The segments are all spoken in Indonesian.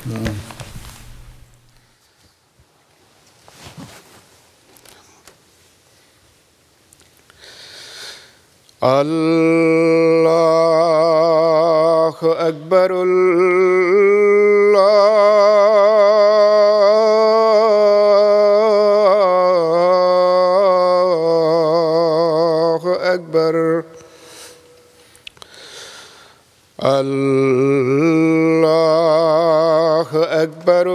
نعم. الله أكبر الله أكبر الله أكبر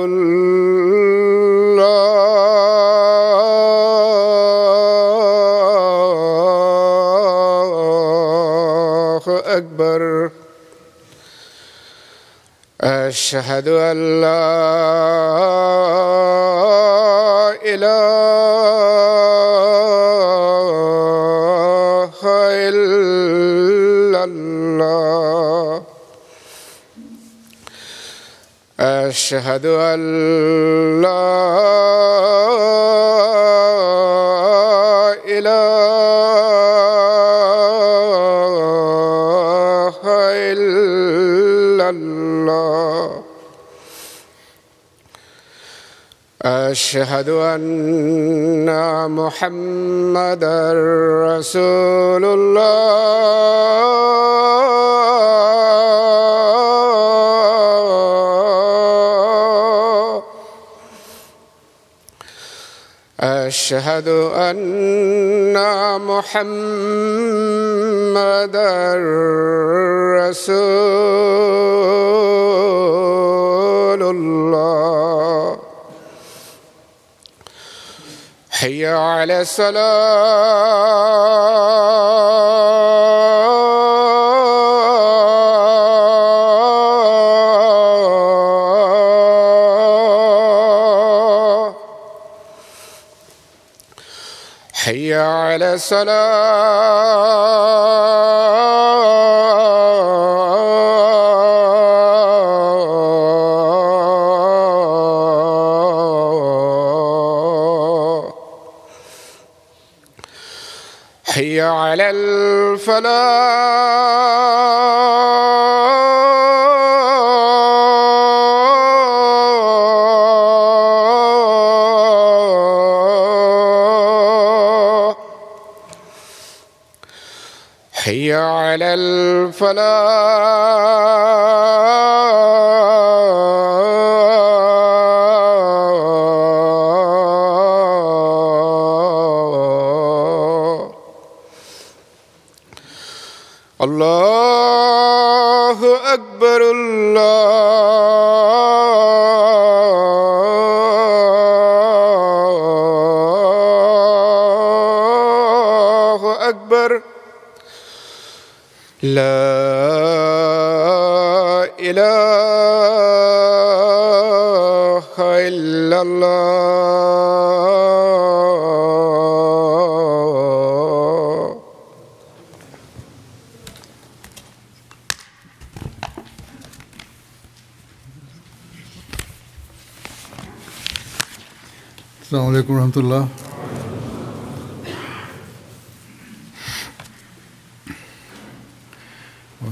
الله أكبر أشهد أن لا إله إلا الله أشهد أن لا إله إلا الله أشهد أن محمدًا رسول الله أشهد أن محمدًا رسول الله حي على الصلاة حي على الصلاة حي على الفلاح حي على الفلاح الله أكبر الله أكبر لا إله إلا الله السلام عليكم ورحمة الله.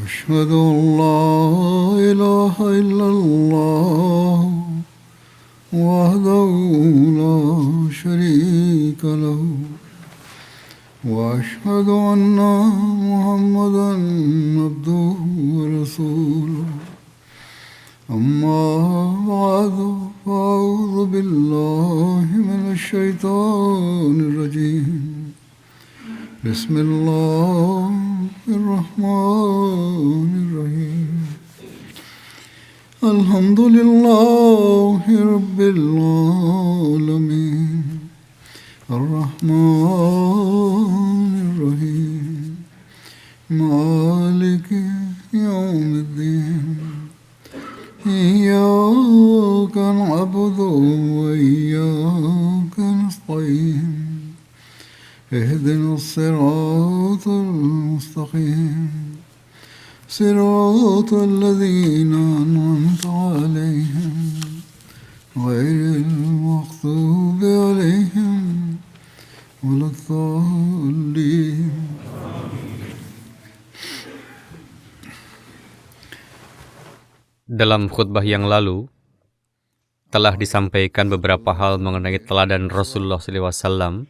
أشهد أن لا إله إلا الله وحده لا شريك له وأشهد أن محمدا عبده ورسوله أما بعد فأعوذ بالله من الشيطان الرجيم بسم الله الرحمن الرحيم الحمد لله رب العالمين الرحمن الرحيم مالك يوم الدين إياك نعبد وإياك نستعين اهدنا الصراط المستقيم صراط الذين أنعمت عليهم غير المغضوب عليهم ولا الضالين. Dalam khutbah yang lalu, telah disampaikan beberapa hal mengenai teladan Rasulullah SAW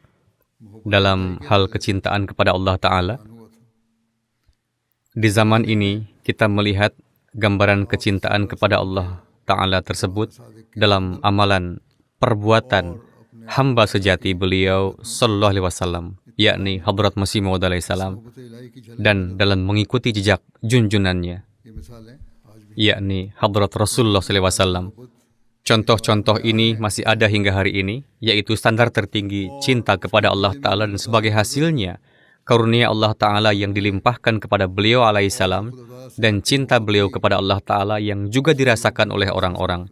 dalam hal kecintaan kepada Allah Ta'ala. Di zaman ini, kita melihat gambaran kecintaan kepada Allah Ta'ala tersebut dalam amalan, perbuatan hamba sejati beliau Sallallahu Alaihi Wasallam, yakni Hadrat Masih Maud alaihi salam, dan dalam mengikuti jejak junjunannya, yakni Hadrat Rasulullah Sallallahu Alaihi Wasallam. Contoh-contoh ini masih ada hingga hari ini, yaitu standar tertinggi cinta kepada Allah Ta'ala, dan sebagai hasilnya, karunia Allah Ta'ala yang dilimpahkan kepada beliau alaihissalam, dan cinta beliau kepada Allah Ta'ala yang juga dirasakan oleh orang-orang.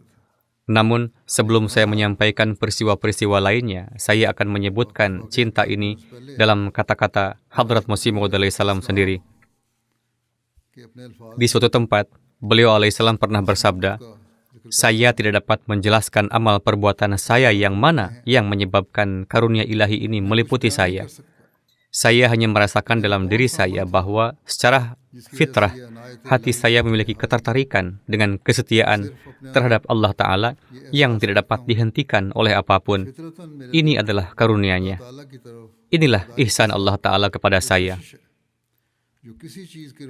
Namun, sebelum saya menyampaikan peristiwa-peristiwa lainnya, saya akan menyebutkan cinta ini dalam kata-kata Hadrat Masih Maud alaihissalam sendiri. Di suatu tempat, beliau alaihissalam pernah bersabda, "Saya tidak dapat menjelaskan amal perbuatan saya yang mana yang menyebabkan karunia ilahi ini meliputi saya. Saya hanya merasakan dalam diri saya bahwa secara fitrah, hati saya memiliki ketertarikan dengan kesetiaan terhadap Allah Ta'ala yang tidak dapat dihentikan oleh apapun. Ini adalah karunia-Nya. Inilah ihsan Allah Ta'ala kepada saya."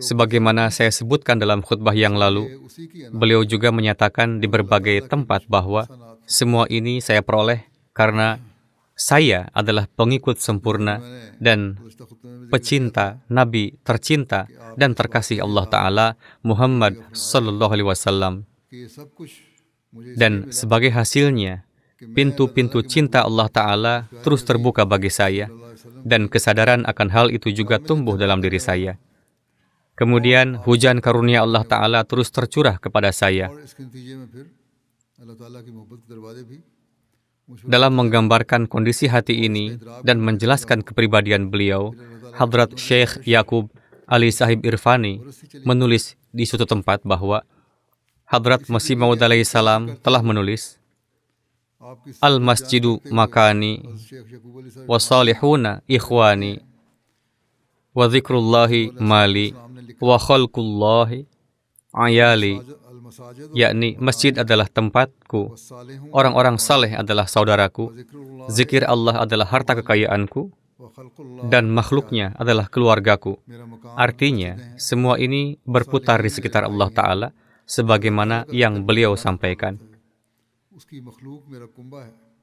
Sebagaimana saya sebutkan dalam khutbah yang lalu, beliau juga menyatakan di berbagai tempat bahwa semua ini saya peroleh karena saya adalah pengikut sempurna dan pecinta Nabi tercinta dan terkasih Allah Ta'ala Muhammad Sallallahu Alaihi Wasallam. Dan sebagai hasilnya, pintu-pintu cinta Allah Ta'ala terus terbuka bagi saya, dan kesadaran akan hal itu juga tumbuh dalam diri saya. Kemudian hujan karunia Allah Ta'ala terus tercurah kepada saya. Dalam menggambarkan kondisi hati ini dan menjelaskan kepribadian beliau, Hadrat Syekh Yaqub Ali Sahib Irfani menulis di suatu tempat bahwa Hadrat Masih Maud alaihi salam telah menulis, "Al-masjidu makani, wa salihuna ikhwani, wa zikrullahi mali, wa khalqullahi ayali." Yakni, masjid adalah tempatku, orang-orang saleh adalah saudaraku, zikir Allah adalah harta kekayaanku, dan makhluknya adalah keluargaku. Artinya, semua ini berputar di sekitar Allah Ta'ala, sebagaimana yang beliau sampaikan.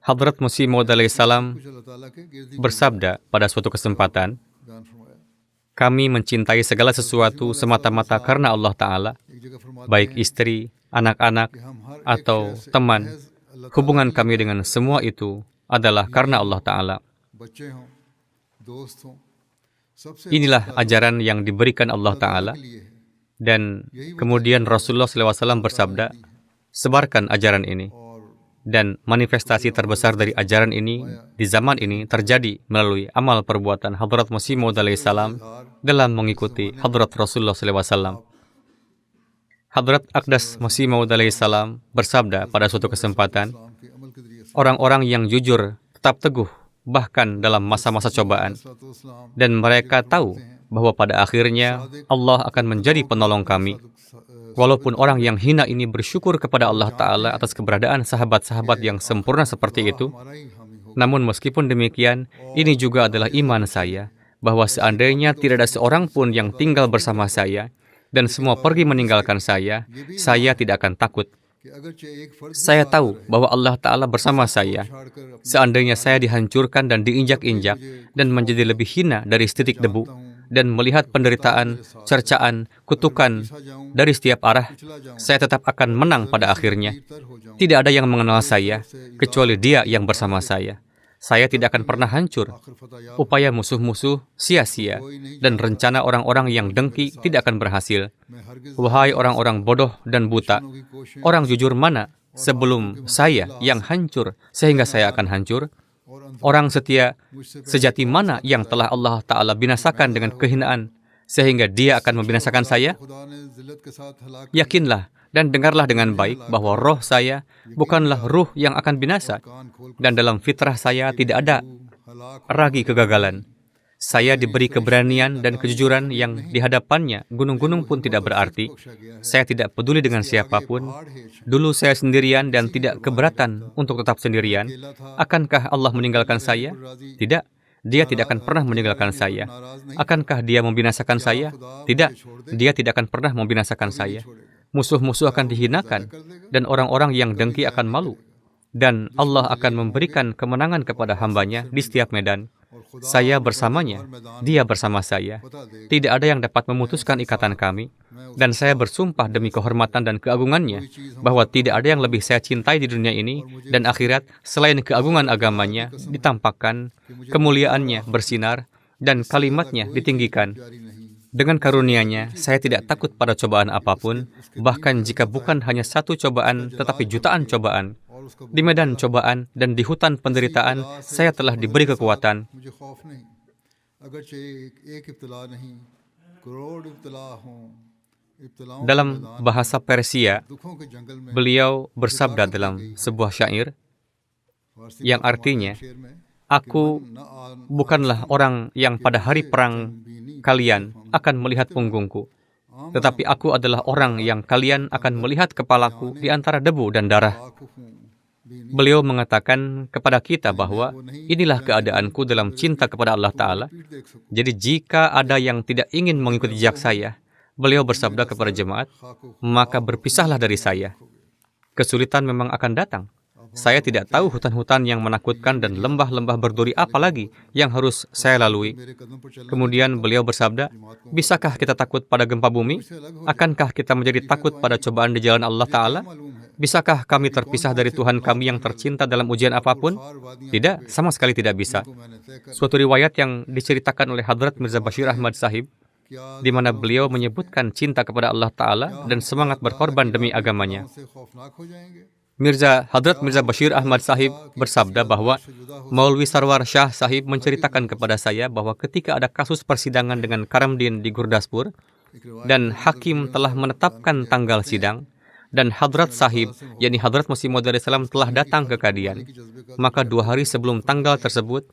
Hadrat Masih Maud alaihi salam bersabda pada suatu kesempatan, "Kami mencintai segala sesuatu semata-mata karena Allah Ta'ala, baik istri, anak-anak, atau teman. Hubungan kami dengan semua itu adalah karena Allah Ta'ala." Inilah ajaran yang diberikan Allah Ta'ala, dan kemudian Rasulullah SAW bersabda, "Sebarkan ajaran ini." Dan manifestasi terbesar dari ajaran ini di zaman ini terjadi melalui amal perbuatan Hadrat Masih Maud alaihi salam dalam mengikuti Hadrat Rasulullah SAW. Hadrat Aqdas Masih Maud alaihi salam bersabda pada suatu kesempatan, "Orang-orang yang jujur tetap teguh bahkan dalam masa-masa cobaan, dan mereka tahu bahwa pada akhirnya Allah akan menjadi penolong kami. Walaupun orang yang hina ini bersyukur kepada Allah Ta'ala atas keberadaan sahabat-sahabat yang sempurna seperti itu, namun meskipun demikian, ini juga adalah iman saya, bahwa seandainya tidak ada seorang pun yang tinggal bersama saya, dan semua pergi meninggalkan saya tidak akan takut. Saya tahu bahwa Allah Ta'ala bersama saya. Seandainya saya dihancurkan dan diinjak-injak, dan menjadi lebih hina dari setitik debu, dan melihat penderitaan, cercaan, kutukan dari setiap arah, saya tetap akan menang pada akhirnya. Tidak ada yang mengenal saya, kecuali Dia yang bersama saya. Saya tidak akan pernah hancur. Upaya musuh-musuh sia-sia, dan rencana orang-orang yang dengki tidak akan berhasil. Wahai orang-orang bodoh dan buta, orang jujur mana sebelum saya yang hancur sehingga saya akan hancur? Orang setia sejati mana yang telah Allah Ta'ala binasakan dengan kehinaan sehingga Dia akan membinasakan saya? Yakinlah dan dengarlah dengan baik bahwa roh saya bukanlah ruh yang akan binasa, dan dalam fitrah saya tidak ada ragi kegagalan. Saya diberi keberanian dan kejujuran yang di hadapannya gunung-gunung pun tidak berarti. Saya tidak peduli dengan siapapun. Dulu saya sendirian dan tidak keberatan untuk tetap sendirian. Akankah Allah meninggalkan saya? Tidak. Dia tidak akan pernah meninggalkan saya. Akankah Dia membinasakan saya? Tidak. Dia tidak akan pernah membinasakan saya. Musuh-musuh akan dihinakan, dan orang-orang yang dengki akan malu. Dan Allah akan memberikan kemenangan kepada hamba-Nya di setiap medan. Saya bersamanya, Dia bersama saya. Tidak ada yang dapat memutuskan ikatan kami. Dan saya bersumpah demi kehormatan dan keagungannya, bahwa tidak ada yang lebih saya cintai di dunia ini dan akhirat selain keagungan agamanya ditampakkan, kemuliaannya bersinar, dan kalimatnya ditinggikan. Dengan karunia-Nya, saya tidak takut pada cobaan apapun, bahkan jika bukan hanya satu cobaan, tetapi jutaan cobaan. Di medan cobaan dan di hutan penderitaan, saya telah diberi kekuatan. Dalam bahasa Persia, beliau bersabda dalam sebuah syair, yang artinya, aku bukanlah orang yang pada hari perang kalian akan melihat punggungku, tetapi aku adalah orang yang kalian akan melihat kepalaku di antara debu dan darah. Beliau mengatakan kepada kita bahwa inilah keadaanku dalam cinta kepada Allah Ta'ala. Jadi jika ada yang tidak ingin mengikuti jejak saya, beliau bersabda kepada jemaat, maka berpisahlah dari saya. Kesulitan memang akan datang. Saya tidak tahu hutan-hutan yang menakutkan dan lembah-lembah berduri apa lagi yang harus saya lalui. Kemudian beliau bersabda, bisakah kita takut pada gempa bumi? Akankah kita menjadi takut pada cobaan di jalan Allah Ta'ala? Bisakah kami terpisah dari Tuhan kami yang tercinta dalam ujian apapun? Tidak, sama sekali tidak bisa. Suatu riwayat yang diceritakan oleh Hadrat Mirza Bashir Ahmad Sahib, di mana beliau menyebutkan cinta kepada Allah Ta'ala dan semangat berkorban demi agamanya. Hadrat Mirza Bashir Ahmad Sahib bersabda bahwa Maulwi Sarwar Shah Sahib menceritakan kepada saya bahwa ketika ada kasus persidangan dengan Karamdin di Gurdaspur, dan hakim telah menetapkan tanggal sidang, dan Hadrat Sahib, yakni Hadrat Masih Maud alaihissalam telah datang ke Kadian. Maka 2 hari sebelum tanggal tersebut,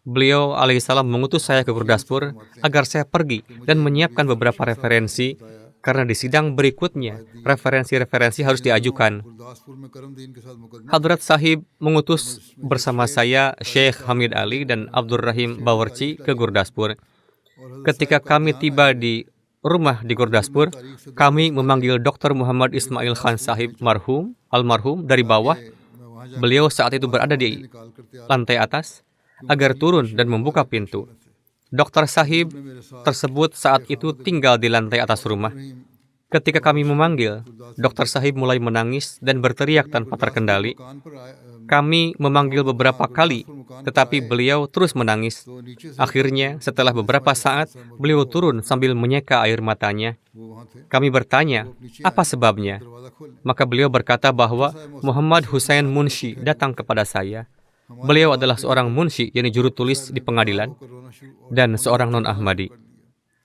beliau alaihissalam mengutus saya ke Gurdaspur agar saya pergi dan menyiapkan beberapa referensi, karena di sidang berikutnya, referensi-referensi harus diajukan. Hadrat Sahib mengutus bersama saya Sheikh Hamid Ali dan Abdur Rahim Bawarchi ke Gurdaspur. Ketika kami tiba di rumah di Gurdaspur, kami memanggil Dr. Muhammad Ismail Khan Sahib almarhum dari bawah. Beliau saat itu berada di lantai atas agar turun dan membuka pintu. Dr. Sahib tersebut saat itu tinggal di lantai atas rumah. Ketika kami memanggil, Dr. Sahib mulai menangis dan berteriak tanpa terkendali. Kami memanggil beberapa kali, tetapi beliau terus menangis. Akhirnya, setelah beberapa saat, beliau turun sambil menyeka air matanya. Kami bertanya, apa sebabnya? Maka beliau berkata bahwa Muhammad Hussein Munshi datang kepada saya. Beliau adalah seorang munshi, yakni juru tulis di pengadilan, dan seorang non-Ahmadi.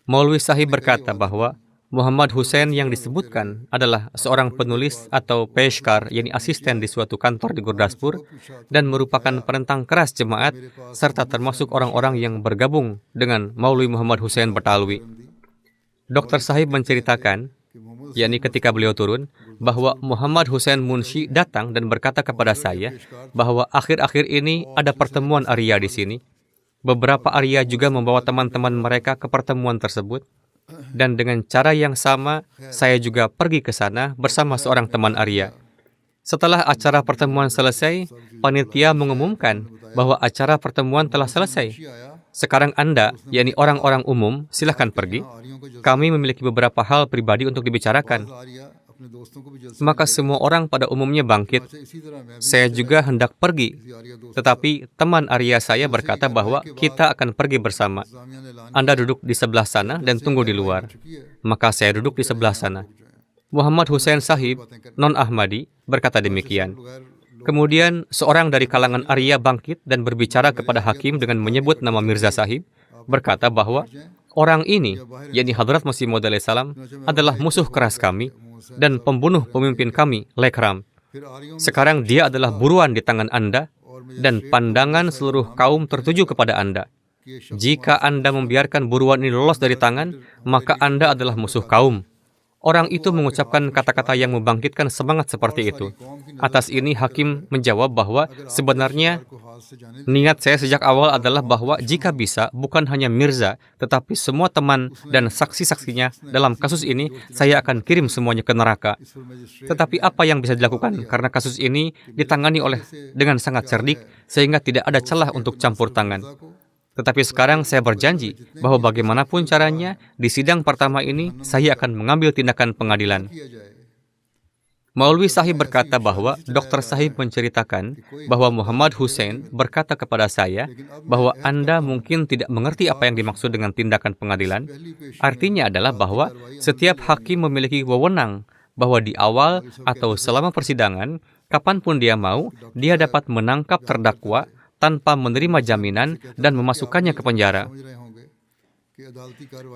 Maulwi Sahib berkata bahwa Muhammad Hussein yang disebutkan adalah seorang penulis atau peshkar, yakni asisten di suatu kantor di Gurdaspur, dan merupakan penentang keras jemaat, serta termasuk orang-orang yang bergabung dengan Maulwi Muhammad Hussein Batalwi. Dr. Sahib menceritakan, yakni ketika beliau turun, bahwa Muhammad Hussein Munshi datang dan berkata kepada saya bahwa akhir-akhir ini ada pertemuan Arya di sini. Beberapa Arya juga membawa teman-teman mereka ke pertemuan tersebut. Dan dengan cara yang sama, saya juga pergi ke sana bersama seorang teman Arya. Setelah acara pertemuan selesai, panitia mengumumkan bahwa acara pertemuan telah selesai. Sekarang Anda, yakni orang-orang umum, silahkan pergi. Kami memiliki beberapa hal pribadi untuk dibicarakan. Maka semua orang pada umumnya bangkit. Saya juga hendak pergi. Tetapi teman Arya saya berkata bahwa kita akan pergi bersama. Anda duduk di sebelah sana dan tunggu di luar. Maka saya duduk di sebelah sana. Muhammad Hussein Sahib, non-Ahmadi, berkata demikian. Kemudian seorang dari kalangan Arya bangkit dan berbicara kepada hakim dengan menyebut nama Mirza Sahib, berkata bahwa orang ini, yakni Hadrat Masih Maud alaihissalam, adalah musuh keras kami dan pembunuh pemimpin kami, Lekram. Sekarang dia adalah buruan di tangan Anda dan pandangan seluruh kaum tertuju kepada Anda. jika Anda membiarkan buruan ini lolos dari tangan, maka Anda adalah musuh kaum. Orang itu mengucapkan kata-kata yang membangkitkan semangat seperti itu. Atas ini Hakim menjawab bahwa sebenarnya niat saya sejak awal adalah bahwa jika bisa, bukan hanya Mirza, tetapi semua teman dan saksi-saksinya dalam kasus ini, saya akan kirim semuanya ke neraka. Tetapi apa yang bisa dilakukan? Karena kasus ini ditangani dengan sangat cerdik, sehingga tidak ada celah untuk campur tangan. Tetapi sekarang saya berjanji bahwa bagaimanapun caranya, di sidang pertama ini, saya akan mengambil tindakan pengadilan. Maulwi Sahib berkata bahwa Dr. Sahib menceritakan bahwa Muhammad Hussein berkata kepada saya bahwa Anda mungkin tidak mengerti apa yang dimaksud dengan tindakan pengadilan. Artinya adalah bahwa setiap hakim memiliki wewenang bahwa di awal atau selama persidangan, kapanpun dia mau, dia dapat menangkap terdakwa tanpa menerima jaminan dan memasukkannya ke penjara.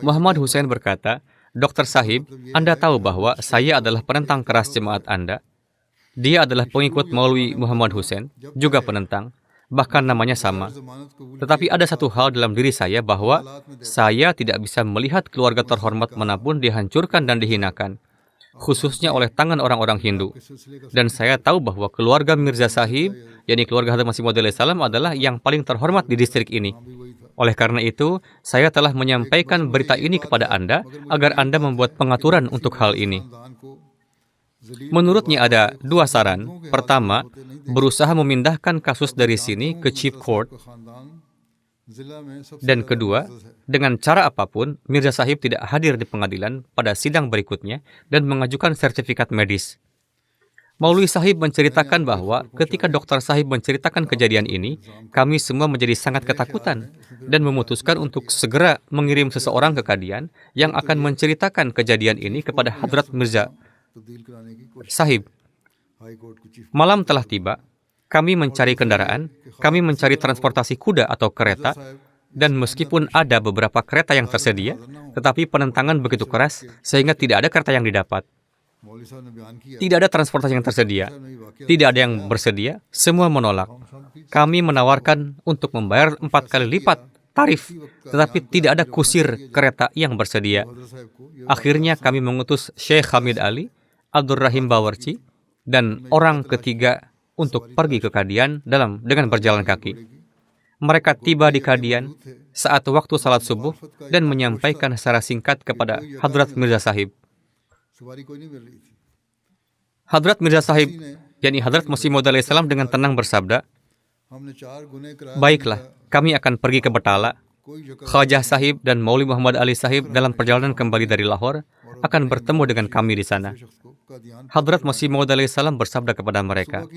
Muhammad Hussein berkata, Dr. Sahib, Anda tahu bahwa saya adalah penentang keras jemaat Anda. Dia adalah pengikut Maulwi Muhammad Hussein, juga penentang, bahkan namanya sama. Tetapi ada satu hal dalam diri saya bahwa saya tidak bisa melihat keluarga terhormat manapun dihancurkan dan dihinakan, khususnya oleh tangan orang-orang Hindu. Dan saya tahu bahwa keluarga Mirza Sahib, yakni keluarga Hadrat Masih Maud salam, adalah yang paling terhormat di distrik ini. Oleh karena itu, saya telah menyampaikan berita ini kepada Anda agar Anda membuat pengaturan untuk hal ini. Menurutnya ada dua saran. Pertama, berusaha memindahkan kasus dari sini ke Chief Court. Dan kedua, dengan cara apapun, Mirza Sahib tidak hadir di pengadilan pada sidang berikutnya dan mengajukan sertifikat medis. Maulwi Sahib menceritakan bahwa ketika Dr. Sahib menceritakan kejadian ini, kami semua menjadi sangat ketakutan dan memutuskan untuk segera mengirim seseorang ke Kadian yang akan menceritakan kejadian ini kepada Hadrat Mirza Sahib. Malam telah tiba, kami mencari kendaraan, kami mencari transportasi kuda atau kereta, dan meskipun ada beberapa kereta yang tersedia, tetapi penentangan begitu keras sehingga tidak ada kereta yang didapat. Tidak ada transportasi yang tersedia, tidak ada yang bersedia, semua menolak. Kami menawarkan untuk membayar 4 kali lipat tarif, tetapi tidak ada kusir kereta yang bersedia. Akhirnya kami mengutus Syekh Hamid Ali, Abdur Rahim Bawarci, dan orang ketiga untuk pergi ke Kadian dengan berjalan kaki. Mereka tiba di Kadian saat waktu salat subuh dan menyampaikan secara singkat kepada Hadrat Mirza Sahib. Hadrat Mirza Sahib, yakni Hadrat Masih Maud salam, dengan tenang bersabda, baiklah, kami akan pergi ke Betala. Khajah Sahib dan Maulwi Muhammad Ali Sahib dalam perjalanan kembali dari Lahore akan bertemu dengan kami di sana. Hadrat Masih Maud salam bersabda kepada mereka,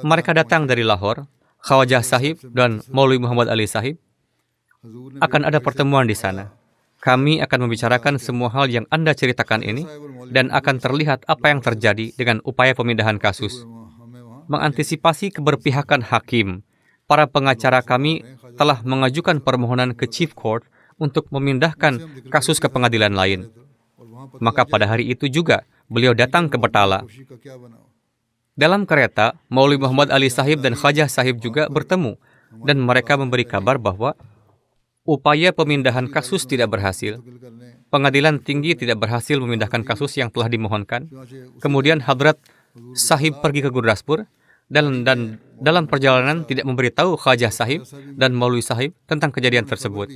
mereka datang dari Lahore, Khawajah Sahib dan Maulwi Muhammad Ali Sahib. Akan ada pertemuan di sana. Kami akan membicarakan semua hal yang Anda ceritakan ini dan akan terlihat apa yang terjadi dengan upaya pemindahan kasus. Mengantisipasi keberpihakan hakim, para pengacara kami telah mengajukan permohonan ke Chief Court untuk memindahkan kasus ke pengadilan lain. Maka pada hari itu juga beliau datang ke Betala. Dalam kereta, Maulwi Muhammad Ali Sahib dan Khajah Sahib juga bertemu dan mereka memberi kabar bahwa upaya pemindahan kasus tidak berhasil. Pengadilan tinggi tidak berhasil memindahkan kasus yang telah dimohonkan. Kemudian Hadrat Sahib pergi ke Gurdaspur dan dalam perjalanan tidak memberitahu Khajah Sahib dan Maulwi Sahib tentang kejadian tersebut.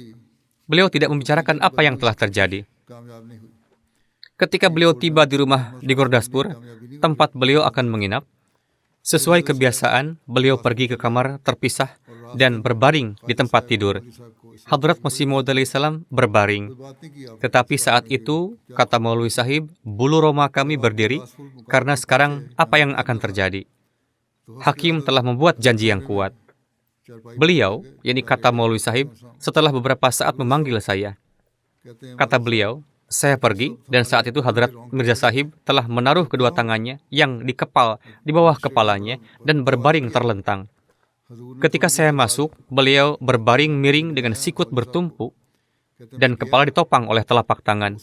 Beliau tidak membicarakan apa yang telah terjadi. Ketika beliau tiba di rumah di Gurdaspur, tempat beliau akan menginap, sesuai kebiasaan, beliau pergi ke kamar terpisah dan berbaring di tempat tidur. Hadrat Masih Maud salam berbaring. Tetapi saat itu, kata Maulwi Sahib, bulu roma kami berdiri karena sekarang apa yang akan terjadi? Hakim telah membuat janji yang kuat. Beliau, yakni kata Maulwi Sahib, setelah beberapa saat memanggil saya. Kata beliau, saya pergi dan saat itu Hadrat Mirza Sahib telah menaruh kedua tangannya yang di bawah kepalanya dan berbaring terlentang. Ketika saya masuk, beliau berbaring miring dengan sikut bertumpu dan kepala ditopang oleh telapak tangan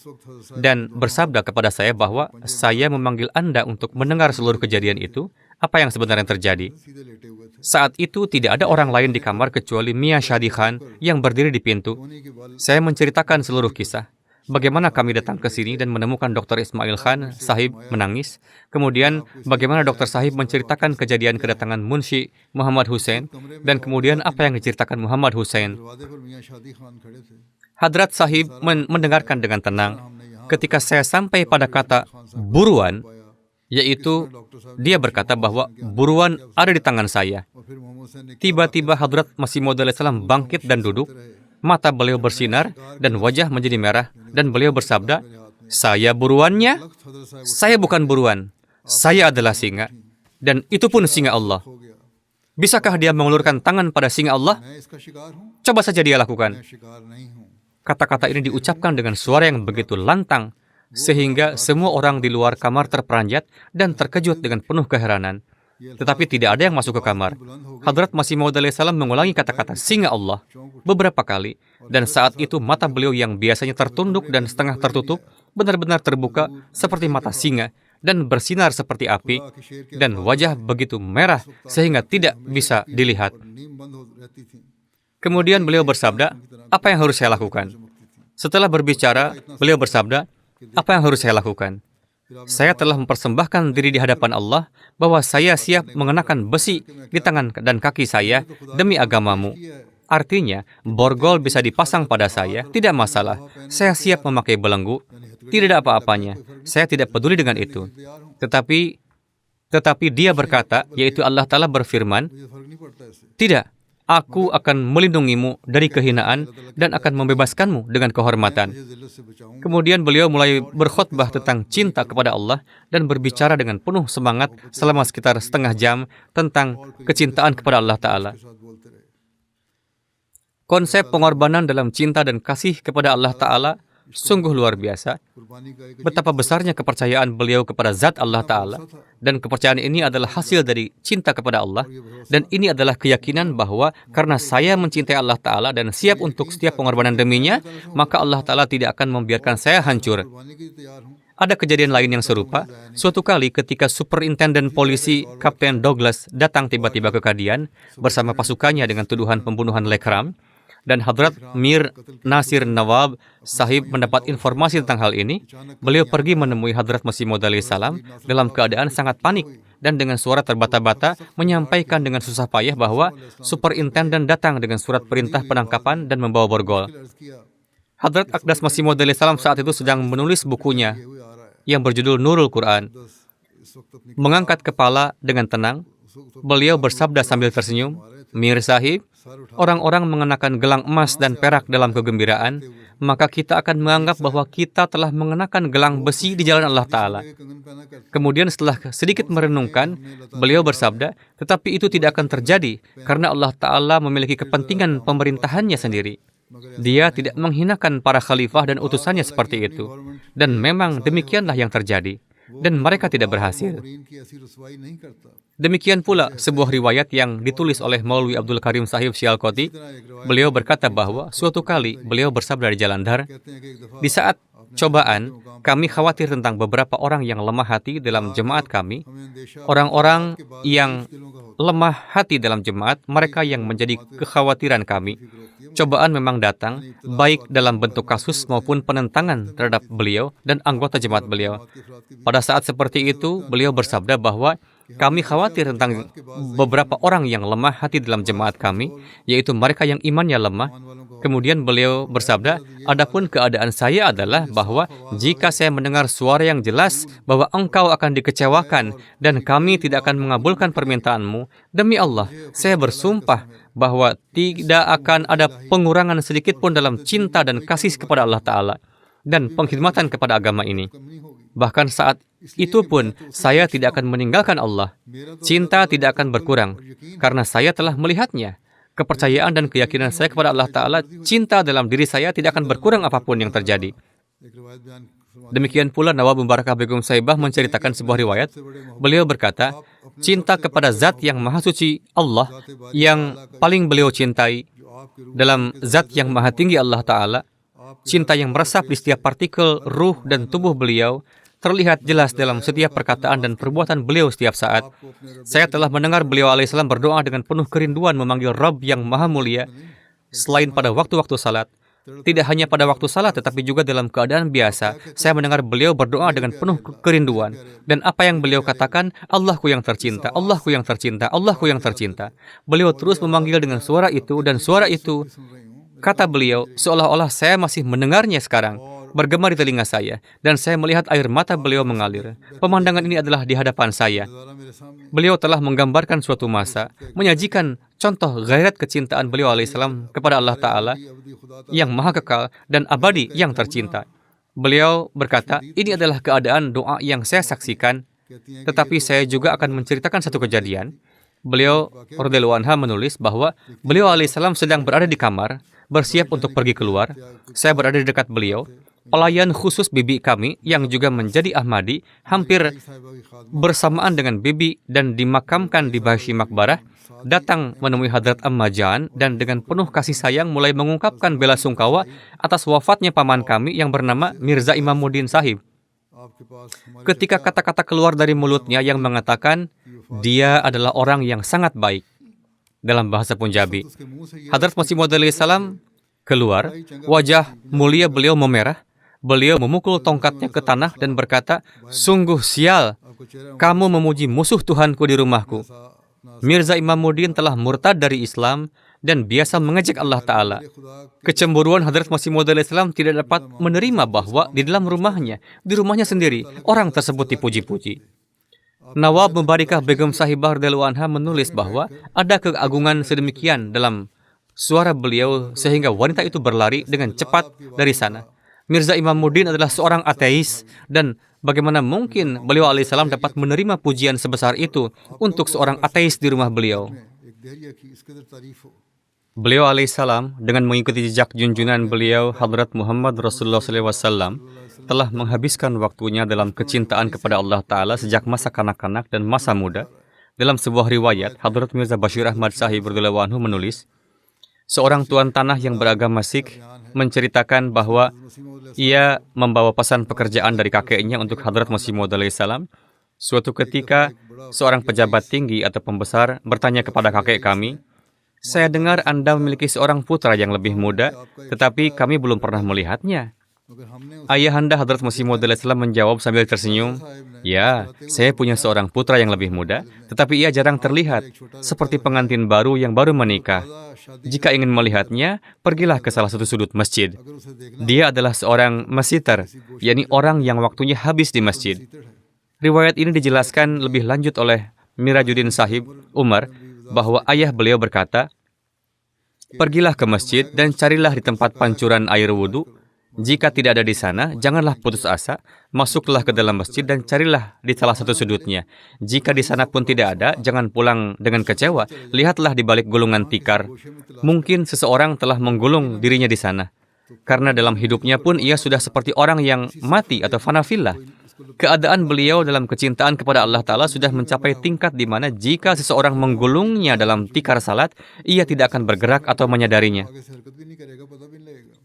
dan bersabda kepada saya bahwa saya memanggil Anda untuk mendengar seluruh kejadian itu apa yang sebenarnya terjadi. Saat itu tidak ada orang lain di kamar kecuali Mia Shadi Khan yang berdiri di pintu. Saya menceritakan seluruh kisah. Bagaimana kami datang ke sini dan menemukan Dr. Ismail Khan Sahib menangis. Kemudian bagaimana Dr. Sahib menceritakan kejadian kedatangan Munshi Muhammad Hussein. Dan kemudian apa yang diceritakan Muhammad Hussein. Hadrat Sahib mendengarkan dengan tenang. Ketika saya sampai pada kata buruan, yaitu dia berkata bahwa buruan ada di tangan saya. Tiba-tiba Hadrat Masih Maud alaihissalam bangkit dan duduk. Mata beliau bersinar dan wajah menjadi merah. Dan beliau bersabda, saya buruannya, saya bukan buruan. Saya adalah singa. Dan itu pun singa Allah. Bisakah dia mengulurkan tangan pada singa Allah? Coba saja dia lakukan. Kata-kata ini diucapkan dengan suara yang begitu lantang, sehingga semua orang di luar kamar terperanjat dan terkejut dengan penuh keheranan. Tetapi tidak ada yang masuk ke kamar. Hadrat Masih Maud alaihissalam mengulangi kata-kata singa Allah beberapa kali, dan saat itu mata beliau yang biasanya tertunduk dan setengah tertutup benar-benar terbuka seperti mata singa dan bersinar seperti api, dan wajah begitu merah sehingga tidak bisa dilihat. Kemudian beliau bersabda, apa yang harus saya lakukan? Setelah berbicara, beliau bersabda, apa yang harus saya lakukan? Saya telah mempersembahkan diri di hadapan Allah bahwa saya siap mengenakan besi di tangan dan kaki saya demi agamamu. Artinya, borgol bisa dipasang pada saya, tidak masalah. Saya siap memakai belenggu, tidak ada apa-apanya. Saya tidak peduli dengan itu. Tetapi dia berkata, yaitu Allah Ta'ala berfirman, tidak, aku akan melindungimu dari kehinaan dan akan membebaskanmu dengan kehormatan. Kemudian beliau mulai berkhutbah tentang cinta kepada Allah dan berbicara dengan penuh semangat selama sekitar setengah jam tentang kecintaan kepada Allah Ta'ala. Konsep pengorbanan dalam cinta dan kasih kepada Allah Ta'ala sungguh luar biasa. Betapa besarnya kepercayaan beliau kepada zat Allah Ta'ala. Dan kepercayaan ini adalah hasil dari cinta kepada Allah. Dan ini adalah keyakinan bahwa karena saya mencintai Allah Ta'ala dan siap untuk setiap pengorbanan deminya, maka Allah Ta'ala tidak akan membiarkan saya hancur. Ada kejadian lain yang serupa. Suatu kali ketika Superintenden Polisi Kapten Douglas datang tiba-tiba ke Kadian bersama pasukannya dengan tuduhan pembunuhan Lekram, dan Hadrat Mir Nasir Nawab Sahib mendapat informasi tentang hal ini, beliau pergi menemui Hadrat Masih Maud alaihissalam dalam keadaan sangat panik dan dengan suara terbata-bata menyampaikan dengan susah payah bahwa Superintenden datang dengan surat perintah penangkapan dan membawa borgol. Hadrat Aqdas Masih Maud alaihissalam saat itu sedang menulis bukunya yang berjudul Nurul Quran. Mengangkat kepala dengan tenang, beliau bersabda sambil tersenyum, Mir Sahib, orang-orang mengenakan gelang emas dan perak dalam kegembiraan, maka kita akan menganggap bahwa kita telah mengenakan gelang besi di jalan Allah Ta'ala. Kemudian setelah sedikit merenungkan, beliau bersabda, tetapi itu tidak akan terjadi karena Allah Ta'ala memiliki kepentingan pemerintahannya sendiri. Dia tidak menghinakan para khalifah dan utusannya seperti itu. Dan memang demikianlah yang terjadi. Dan mereka tidak berhasil. Demikian pula sebuah riwayat yang ditulis oleh Maulwi Abdul Karim Sahib Sialkoti. Beliau berkata bahwa suatu kali beliau bersabda di Jalan Dar, di saat cobaan, kami khawatir tentang beberapa orang yang lemah hati dalam jemaat kami. Orang-orang yang lemah hati dalam jemaat, mereka yang menjadi kekhawatiran kami. Cobaan memang datang, baik dalam bentuk kasus maupun penentangan terhadap beliau dan anggota jemaat beliau. Pada saat seperti itu, beliau bersabda bahwa kami khawatir tentang beberapa orang yang lemah hati dalam jemaat kami, yaitu mereka yang imannya lemah. Kemudian beliau bersabda, adapun keadaan saya adalah bahwa jika saya mendengar suara yang jelas bahwa engkau akan dikecewakan dan kami tidak akan mengabulkan permintaanmu, demi Allah, saya bersumpah bahwa tidak akan ada pengurangan sedikit pun dalam cinta dan kasih kepada Allah Ta'ala dan pengkhidmatan kepada agama ini. Bahkan saat itu pun saya tidak akan meninggalkan Allah. Cinta tidak akan berkurang karena saya telah melihatnya. Kepercayaan dan keyakinan saya kepada Allah Ta'ala, cinta dalam diri saya tidak akan berkurang apapun yang terjadi. Demikian pula Nawab Mubarakah Begum Saibah menceritakan sebuah riwayat. Beliau berkata, cinta kepada zat yang maha suci Allah, yang paling beliau cintai, dalam zat yang maha tinggi Allah Ta'ala, cinta yang meresap di setiap partikel ruh dan tubuh beliau, terlihat jelas dalam setiap perkataan dan perbuatan beliau setiap saat. Saya telah mendengar beliau alaihissalam berdoa dengan penuh kerinduan memanggil Rabb yang Maha Mulia selain pada waktu-waktu salat. Tidak hanya pada waktu salat, tetapi juga dalam keadaan biasa. Saya mendengar beliau berdoa dengan penuh kerinduan. Dan apa yang beliau katakan, Allahku yang tercinta, Allahku yang tercinta, Allahku yang tercinta. Beliau terus memanggil dengan suara itu, dan suara itu, kata beliau, seolah-olah saya masih mendengarnya sekarang, bergema di telinga saya, dan saya melihat air mata beliau mengalir. Pemandangan ini adalah di hadapan saya. Beliau telah menggambarkan suatu masa, menyajikan contoh gairat kecintaan beliau alaihissalam kepada Allah Ta'ala yang maha kekal dan abadi yang tercinta. Beliau berkata, ini adalah keadaan doa yang saya saksikan, tetapi saya juga akan menceritakan satu kejadian. Beliau, radhiyallahu anha, menulis bahwa beliau alaihissalam sedang berada di kamar, bersiap untuk pergi keluar. Saya berada di dekat beliau. Pelayan khusus bibi kami yang juga menjadi Ahmadi hampir bersamaan dengan bibi dan dimakamkan di Bashi Makbarah, datang menemui Hadrat Amma Jaan dan dengan penuh kasih sayang mulai mengungkapkan bela sungkawa atas wafatnya paman kami yang bernama Mirza Imamuddin Sahib. Ketika kata-kata keluar dari mulutnya yang mengatakan, dia adalah orang yang sangat baik, dalam bahasa Punjabi. Hadrat Masih Maud alaihissalam keluar, wajah mulia beliau memerah. Beliau memukul tongkatnya ke tanah dan berkata, sungguh sial, kamu memuji musuh Tuhanku di rumahku. Mirza Imamuddin telah murtad dari Islam dan biasa mengejek Allah Ta'ala. Kecemburuan Hadrat Masih Maud alaihissalam tidak dapat menerima bahwa di dalam rumahnya, di rumahnya sendiri, orang tersebut dipuji-puji. Nawab Mubarikah Begum Sahibah radhiyallahu anha menulis bahwa ada keagungan sedemikian dalam suara beliau sehingga wanita itu berlari dengan cepat dari sana. Mirza Imamuddin adalah seorang ateis dan bagaimana mungkin beliau alaihissalam dapat menerima pujian sebesar itu untuk seorang ateis di rumah beliau. Beliau alaihissalam dengan mengikuti jejak junjungan beliau Hadrat Muhammad Rasulullah SAW telah menghabiskan waktunya dalam kecintaan kepada Allah Ta'ala sejak masa kanak-kanak dan masa muda. Dalam sebuah riwayat, Hadrat Mirza Bashir Ahmad Sahib radhiyallahu anhu menulis, seorang tuan tanah yang beragama Sikh menceritakan bahwa ia membawa pesan pekerjaan dari kakeknya untuk Hadrat Masih Maud alaihissalam. Suatu ketika, seorang pejabat tinggi atau pembesar bertanya kepada kakek kami, saya dengar Anda memiliki seorang putra yang lebih muda, tetapi kami belum pernah melihatnya. Ayahanda Hadrat Masih Maud alaihissalam menjawab sambil tersenyum, ya, saya punya seorang putra yang lebih muda, tetapi ia jarang terlihat, seperti pengantin baru yang baru menikah. Jika ingin melihatnya, pergilah ke salah satu sudut masjid. Dia adalah seorang masiter, yakni orang yang waktunya habis di masjid. Riwayat ini dijelaskan lebih lanjut oleh Mirajuddin Sahib Umar, bahwa ayah beliau berkata, pergilah ke masjid dan carilah di tempat pancuran air wudhu. Jika tidak ada di sana, janganlah putus asa, masuklah ke dalam masjid dan carilah di salah satu sudutnya. Jika di sana pun tidak ada, jangan pulang dengan kecewa, lihatlah di balik gulungan tikar. Mungkin seseorang telah menggulung dirinya di sana. Karena dalam hidupnya pun ia sudah seperti orang yang mati atau fanafillah. Keadaan beliau dalam kecintaan kepada Allah Ta'ala sudah mencapai tingkat di mana jika seseorang menggulungnya dalam tikar salat, ia tidak akan bergerak atau menyadarinya.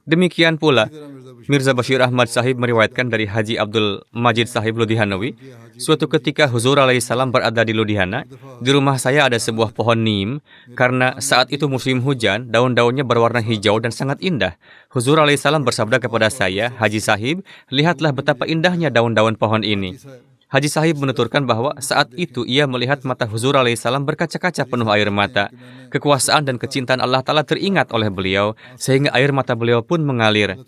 Demikian pula, Mirza Bashir Ahmad Sahib meriwayatkan dari Haji Abdul Majid Sahib Ludhianawi, suatu ketika Huzur alaihissalam berada di Ludhiana, di rumah saya ada sebuah pohon neem, karena saat itu musim hujan, daun-daunnya berwarna hijau dan sangat indah. Huzur alaihissalam bersabda kepada saya, Haji Sahib, lihatlah betapa indahnya daun-daun pohon ini. Haji Sahib menuturkan bahwa saat itu ia melihat mata Huzur alaihissalam berkaca-kaca penuh air mata. Kekuasaan dan kecintaan Allah Ta'ala teringat oleh beliau, sehingga air mata beliau pun mengalir.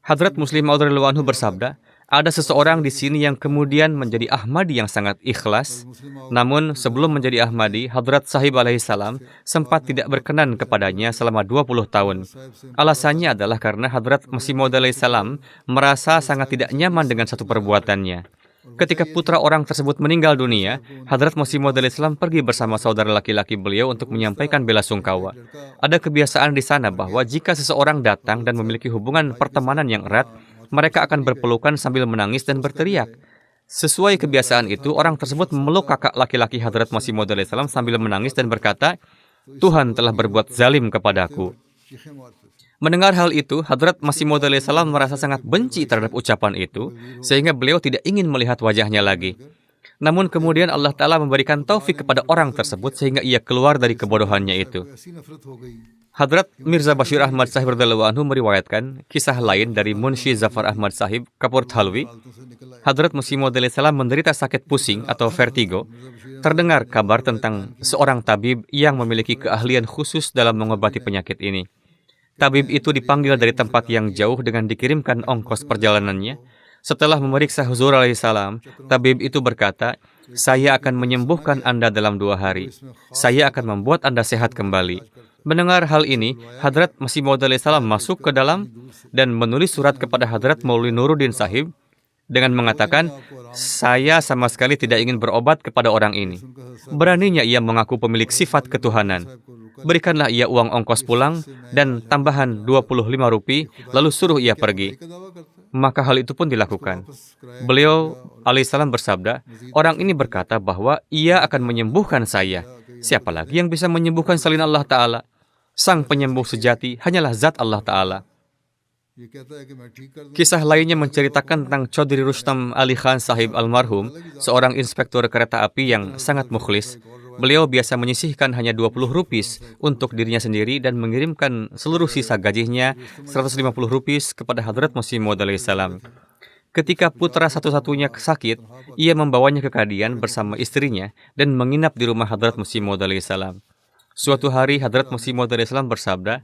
Hadrat Muslim Maud radhiyallahu anhu bersabda, ada seseorang di sini yang kemudian menjadi Ahmadi yang sangat ikhlas. Namun sebelum menjadi Ahmadi, Hadrat Sahib alaihissalam sempat tidak berkenan kepadanya selama 20 tahun. Alasannya adalah karena Hadrat Masih Maud alaihissalam merasa sangat tidak nyaman dengan satu perbuatannya. Ketika putra orang tersebut meninggal dunia, Hadrat Masih Maud alaihissalam pergi bersama saudara laki-laki beliau untuk menyampaikan bela sungkawa. Ada kebiasaan di sana bahwa jika seseorang datang dan memiliki hubungan pertemanan yang erat, mereka akan berpelukan sambil menangis dan berteriak. Sesuai kebiasaan itu, orang tersebut memeluk kakak laki-laki Hadrat Masih Maud alaihissalam sambil menangis dan berkata, Tuhan telah berbuat zalim kepadaku. Mendengar hal itu, Hadrat Masih Maud salam merasa sangat benci terhadap ucapan itu, sehingga beliau tidak ingin melihat wajahnya lagi. Namun kemudian Allah Ta'ala memberikan taufik kepada orang tersebut sehingga ia keluar dari kebodohannya itu. Hadrat Mirza Bashir Ahmad Sahib radhiyallahu anhu meriwayatkan kisah lain dari Munshi Zafar Ahmad Sahib Kapur Thalwi. Hadrat Masih Maud salam menderita sakit pusing atau vertigo. Terdengar kabar tentang seorang tabib yang memiliki keahlian khusus dalam mengobati penyakit ini. Tabib itu dipanggil dari tempat yang jauh dengan dikirimkan ongkos perjalanannya. Setelah memeriksa Huzur alaihissalam, tabib itu berkata, "Saya akan menyembuhkan Anda dalam 2 hari. Saya akan membuat Anda sehat kembali." Mendengar hal ini, Hadrat Masih Maud salam masuk ke dalam dan menulis surat kepada Hadrat Maulwi Nuruddin Sahib dengan mengatakan, "Saya sama sekali tidak ingin berobat kepada orang ini. Beraninya ia mengaku pemilik sifat ketuhanan. Berikanlah ia uang ongkos pulang dan tambahan 25 rupiah, lalu suruh ia pergi." Maka hal itu pun dilakukan. Beliau alaihissalam bersabda, "Orang ini berkata bahwa ia akan menyembuhkan saya. Siapa lagi yang bisa menyembuhkan selain Allah Ta'ala? Sang penyembuh sejati hanyalah zat Allah Ta'ala." Kisah lainnya menceritakan tentang Chaudhry Rustam Ali Khan Sahib almarhum, seorang inspektur kereta api yang sangat mukhlis. Beliau biasa menyisihkan hanya 20 rupiah untuk dirinya sendiri dan mengirimkan seluruh sisa gajinya 150 rupiah kepada Hadrat Masih Maud salam. Ketika putra satu-satunya sakit, ia membawanya ke Kadian bersama istrinya dan menginap di rumah Hadrat Masih Maud salam. Suatu hari Hadrat Masih Maud salam bersabda,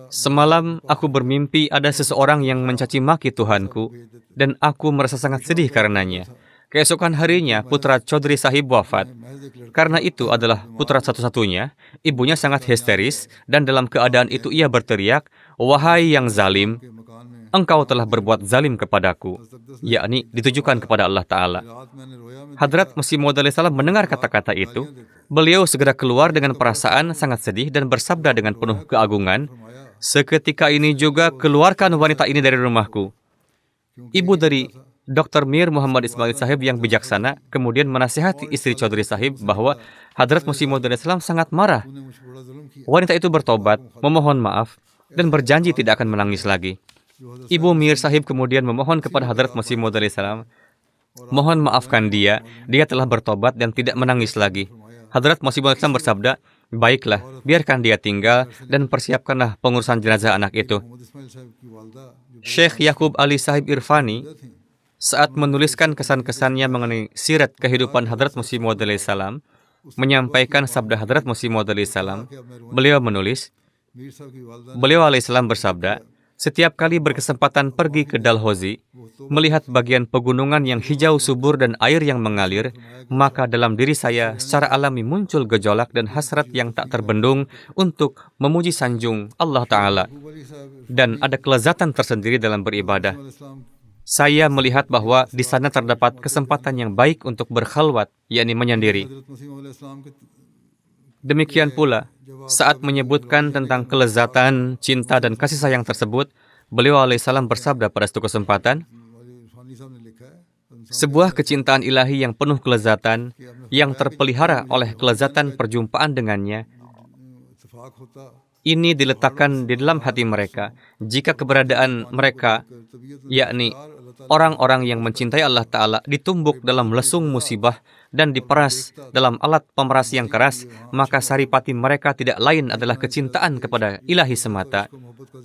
"Semalam aku bermimpi ada seseorang yang mencaci maki Tuhanku dan aku merasa sangat sedih karenanya. Keesokan harinya, putra Chaudhry Sahib wafat. Karena itu adalah putra satu-satunya, ibunya sangat histeris, dan dalam keadaan itu ia berteriak, 'Wahai yang zalim, engkau telah berbuat zalim kepadaku,' yakni ditujukan kepada Allah Ta'ala. Hadrat Masih Maud salam mendengar kata-kata itu. Beliau segera keluar dengan perasaan sangat sedih dan bersabda dengan penuh keagungan, 'Seketika ini juga keluarkan wanita ini dari rumahku.' Ibu dari Dr. Mir Muhammad Ismail Sahib yang bijaksana kemudian menasihati istri Chaudhry Sahib bahwa Hadrat Masih Maud salam sangat marah. Wanita itu bertobat, memohon maaf, dan berjanji tidak akan menangis lagi. Ibu Mir Sahib kemudian memohon kepada Hadrat Masih Maud salam, "Mohon maafkan dia telah bertobat dan tidak menangis lagi." Hadrat Masih Maud salam bersabda, "Baiklah, biarkan dia tinggal dan persiapkanlah pengurusan jenazah anak itu." Syekh Yaqub Ali Sahib Irfani saat menuliskan kesan-kesannya mengenai sirat kehidupan Hadrat Masih Maud salam, menyampaikan sabda Hadrat Masih Maud salam, beliau menulis, beliau alaihissalam bersabda, "Setiap kali berkesempatan pergi ke Dalhousie, melihat bagian pegunungan yang hijau subur dan air yang mengalir, maka dalam diri saya secara alami muncul gejolak dan hasrat yang tak terbendung untuk memuji sanjung Allah Ta'ala. Dan ada kelezatan tersendiri dalam beribadah. Saya melihat bahwa di sana terdapat kesempatan yang baik untuk berkhalwat, yakni menyendiri." Demikian pula, saat menyebutkan tentang kelezatan, cinta, dan kasih sayang tersebut, beliau alaihissalam bersabda pada suatu kesempatan, "Sebuah kecintaan ilahi yang penuh kelezatan, yang terpelihara oleh kelezatan perjumpaan dengannya, ini diletakkan di dalam hati mereka. Jika keberadaan mereka, yakni orang-orang yang mencintai Allah Ta'ala, ditumbuk dalam lesung musibah dan diperas dalam alat pemeras yang keras, maka saripati mereka tidak lain adalah kecintaan kepada ilahi semata."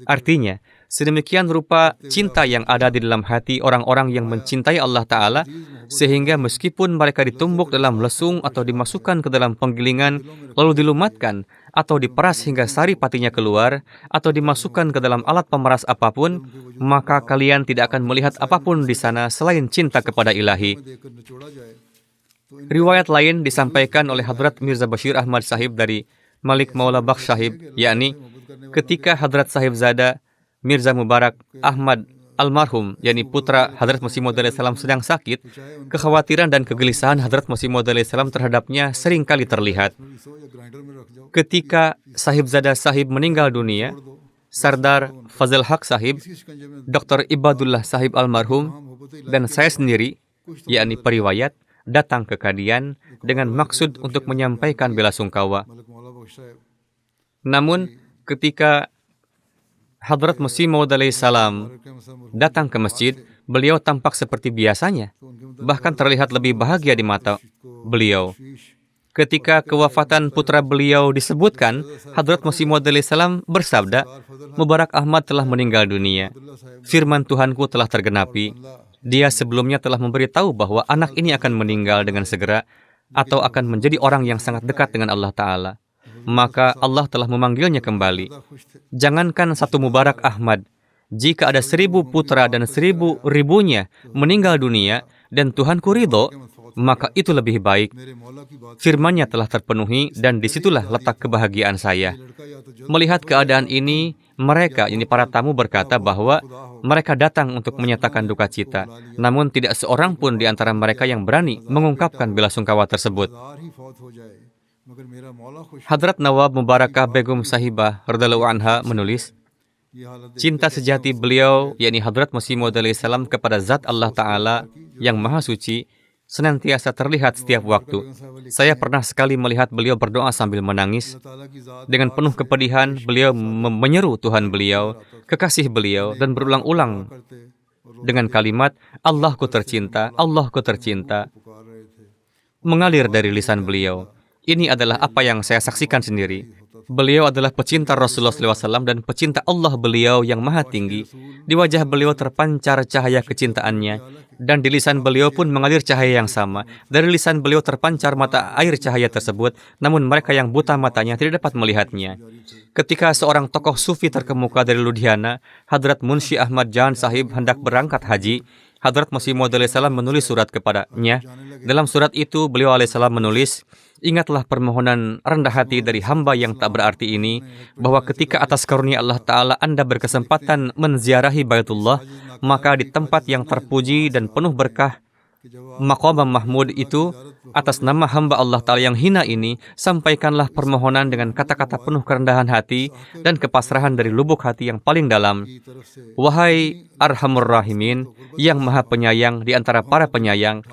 Artinya, sedemikian rupa cinta yang ada di dalam hati orang-orang yang mencintai Allah Ta'ala, sehingga meskipun mereka ditumbuk dalam lesung atau dimasukkan ke dalam penggilingan, lalu dilumatkan, atau diperas hingga saripatinya keluar, atau dimasukkan ke dalam alat pemeras apapun, maka kalian tidak akan melihat apapun di sana selain cinta kepada ilahi. Riwayat lain disampaikan oleh Hadrat Mirza Bashir Ahmad Sahib dari Malik Maula Bakhsh Sahib, yakni ketika Hadrat Sahib Zada Mirza Mubarak Ahmad almarhum, yakni putra Hadrat Masih Maud salam sedang sakit, kekhawatiran dan kegelisahan Hadrat Masih Maud salam terhadapnya sering kali terlihat. Ketika Sahib Zada Sahib meninggal dunia, Sardar Fazl Haq Sahib, Dr. Ibadullah Sahib almarhum, dan saya sendiri, yakni periwayat, datang ke Kadian dengan maksud untuk menyampaikan bela sungkawa. Namun, ketika Hadrat Masih Maud salam datang ke masjid, beliau tampak seperti biasanya, bahkan terlihat lebih bahagia di mata beliau. Ketika kewafatan putra beliau disebutkan, Hadrat Masih Maud salam bersabda, Mubarak Ahmad telah meninggal dunia. Firman Tuhanku telah tergenapi. Dia sebelumnya telah memberitahu bahwa anak ini akan meninggal dengan segera atau akan menjadi orang yang sangat dekat dengan Allah Ta'ala. Maka Allah telah memanggilnya kembali. Jangankan satu Mubarak Ahmad, jika ada 1000 putra dan 1000 ribunya meninggal dunia dan Tuhanku ridho, maka itu lebih baik. Firman-Nya telah terpenuhi dan disitulah letak kebahagiaan saya. Melihat keadaan ini, mereka, ini para tamu berkata bahwa mereka datang untuk menyatakan duka cita. Namun tidak seorang pun di antara mereka yang berani mengungkapkan belasungkawa tersebut. Hadrat Nawab Mubarakah Begum Sahibah radhiyallahu anha menulis, cinta sejati beliau, yakni Hadrat Masih Maud salam kepada Zat Allah Ta'ala yang Maha Suci, senantiasa terlihat setiap waktu. Saya pernah sekali melihat beliau berdoa sambil menangis. Dengan penuh kepedihan, beliau menyeru Tuhan beliau, kekasih beliau, dan berulang-ulang dengan kalimat, Allahku tercinta, Allahku tercinta, mengalir dari lisan beliau. Ini adalah apa yang saya saksikan sendiri. Beliau adalah pecinta Rasulullah SAW dan pecinta Allah beliau yang maha tinggi. Di wajah beliau terpancar cahaya kecintaannya, dan di lisan beliau pun mengalir cahaya yang sama. Dari lisan beliau terpancar mata air cahaya tersebut, namun mereka yang buta matanya tidak dapat melihatnya. Ketika seorang tokoh sufi terkemuka dari Ludhiana, Hadrat Munshi Ahmad Jan Sahib hendak berangkat haji, Hadrat Masih Maud salam menulis surat kepadanya. Dalam surat itu, beliau alaihissalam menulis, ingatlah permohonan rendah hati dari hamba yang tak berarti ini, bahwa ketika atas karunia Allah Ta'ala Anda berkesempatan menziarahi Baitullah, maka di tempat yang terpuji dan penuh berkah, Maqam Mahmud itu, atas nama hamba Allah Ta'ala yang hina ini, sampaikanlah permohonan dengan kata-kata penuh kerendahan hati dan kepasrahan dari lubuk hati yang paling dalam. Wahai Arhamur Rahimin, yang maha penyayang di antara para penyayang,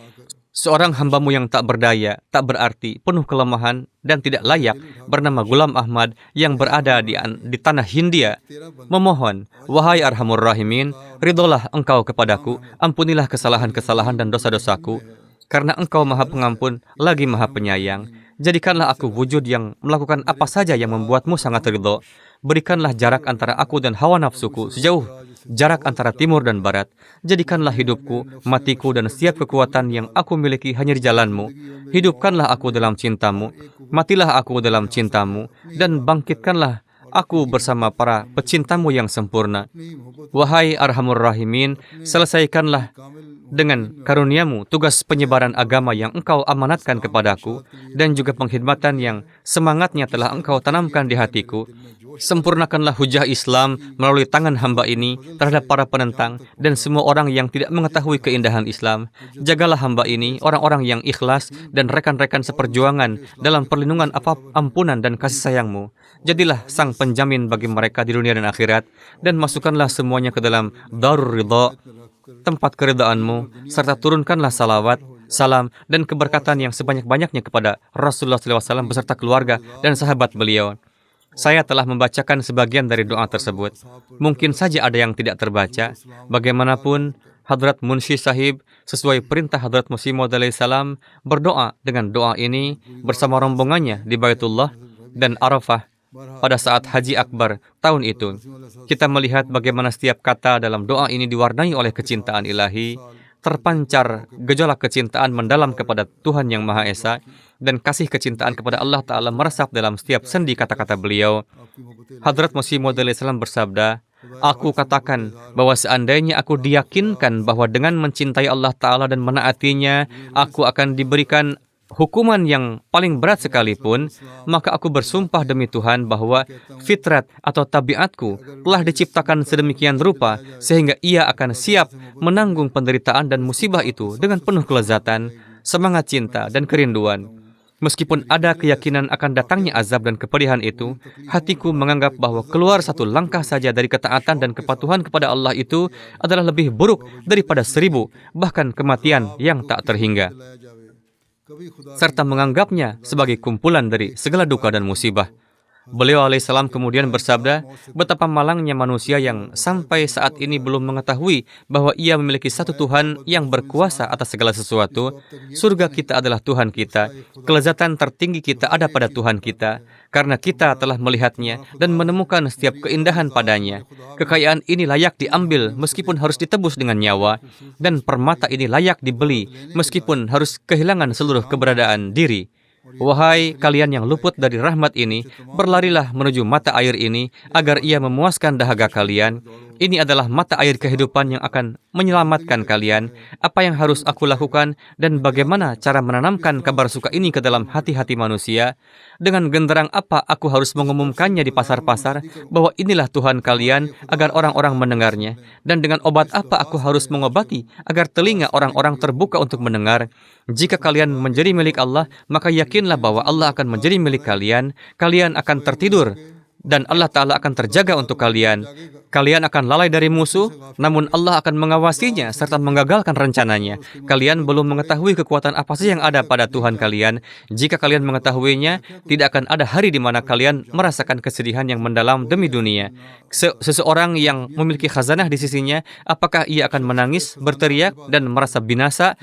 seorang hambamu yang tak berdaya, tak berarti, penuh kelemahan, dan tidak layak, bernama Ghulam Ahmad yang berada di tanah Hindia, memohon, wahai Arhamur Rahimin, ridholah engkau kepadaku, ampunilah kesalahan-kesalahan dan dosa-dosaku, karena engkau maha pengampun, lagi maha penyayang. Jadikanlah aku wujud yang melakukan apa saja yang membuatmu sangat ridho. Berikanlah jarak antara aku dan hawa nafsuku sejauh jarak antara timur dan barat. Jadikanlah hidupku, matiku, dan setiap kekuatan yang aku miliki hanya di jalanmu. Hidupkanlah aku dalam cintamu, matilah aku dalam cintamu, dan bangkitkanlah aku bersama para pecintamu yang sempurna. Wahai Arhamur Rahimin, selesaikanlah dengan karuniamu tugas penyebaran agama yang engkau amanatkan kepadaku, dan juga pengkhidmatan yang semangatnya telah engkau tanamkan di hatiku. Sempurnakanlah hujah Islam melalui tangan hamba ini terhadap para penentang dan semua orang yang tidak mengetahui keindahan Islam. Jagalah hamba ini, orang-orang yang ikhlas dan rekan-rekan seperjuangan dalam perlindungan ampunan dan kasih sayangmu. Jadilah sang penjamin bagi mereka di dunia dan akhirat, dan masukkanlah semuanya ke dalam Darur Ridha, tempat keridhaanmu, serta turunkanlah salawat, salam, dan keberkatan yang sebanyak-banyaknya kepada Rasulullah SAW beserta keluarga dan sahabat beliau. Saya telah membacakan sebagian dari doa tersebut. Mungkin saja ada yang tidak terbaca. Bagaimanapun, Hadrat Munshi Sahib sesuai perintah Hadrat Masih Maud salam berdoa dengan doa ini bersama rombongannya di Baitullah dan Arafah pada saat Haji Akbar tahun itu. Kita melihat bagaimana setiap kata dalam doa ini diwarnai oleh kecintaan ilahi, terpancar gejolak kecintaan mendalam kepada Tuhan Yang Maha Esa, dan kasih kecintaan kepada Allah Ta'ala meresap dalam setiap sendi kata-kata beliau. Hadrat Masih Maud salam bersabda, aku katakan bahwa seandainya aku diyakinkan bahwa dengan mencintai Allah Ta'ala dan menaatinya, aku akan diberikan hukuman yang paling berat sekalipun, maka aku bersumpah demi Tuhan bahwa fitrat atau tabiatku telah diciptakan sedemikian rupa sehingga ia akan siap menanggung penderitaan dan musibah itu dengan penuh kelezatan, semangat cinta, dan kerinduan. Meskipun ada keyakinan akan datangnya azab dan kepedihan itu, hatiku menganggap bahwa keluar satu langkah saja dari ketaatan dan kepatuhan kepada Allah itu adalah lebih buruk daripada 1000, bahkan kematian yang tak terhingga, serta menganggapnya sebagai kumpulan dari segala duka dan musibah. Beliau alaihissalam kemudian bersabda, betapa malangnya manusia yang sampai saat ini belum mengetahui bahwa ia memiliki satu Tuhan yang berkuasa atas segala sesuatu. Surga kita adalah Tuhan kita. Kelezatan tertinggi kita ada pada Tuhan kita. Karena kita telah melihatnya dan menemukan setiap keindahan padanya. Kekayaan ini layak diambil meskipun harus ditebus dengan nyawa. Dan permata ini layak dibeli meskipun harus kehilangan seluruh keberadaan diri. Wahai kalian yang luput dari rahmat ini, berlarilah menuju mata air ini agar ia memuaskan dahaga kalian. Ini adalah mata air kehidupan yang akan menyelamatkan kalian. Apa yang harus aku lakukan dan bagaimana cara menanamkan kabar suka ini ke dalam hati-hati manusia? Dengan genderang apa aku harus mengumumkannya di pasar-pasar bahwa inilah Tuhan kalian agar orang-orang mendengarnya? Dan dengan obat apa aku harus mengobati agar telinga orang-orang terbuka untuk mendengar? Jika kalian menjadi milik Allah, maka yakinlah bahwa Allah akan menjadi milik kalian. Kalian akan tertidur dan Allah Ta'ala akan terjaga untuk kalian. Kalian akan lalai dari musuh, namun Allah akan mengawasinya serta menggagalkan rencananya. Kalian belum mengetahui kekuatan apa sih yang ada pada Tuhan kalian. Jika kalian mengetahuinya, tidak akan ada hari di mana kalian merasakan kesedihan yang mendalam demi dunia. Seseorang yang memiliki khazanah di sisinya, apakah ia akan menangis, berteriak, dan merasa binasa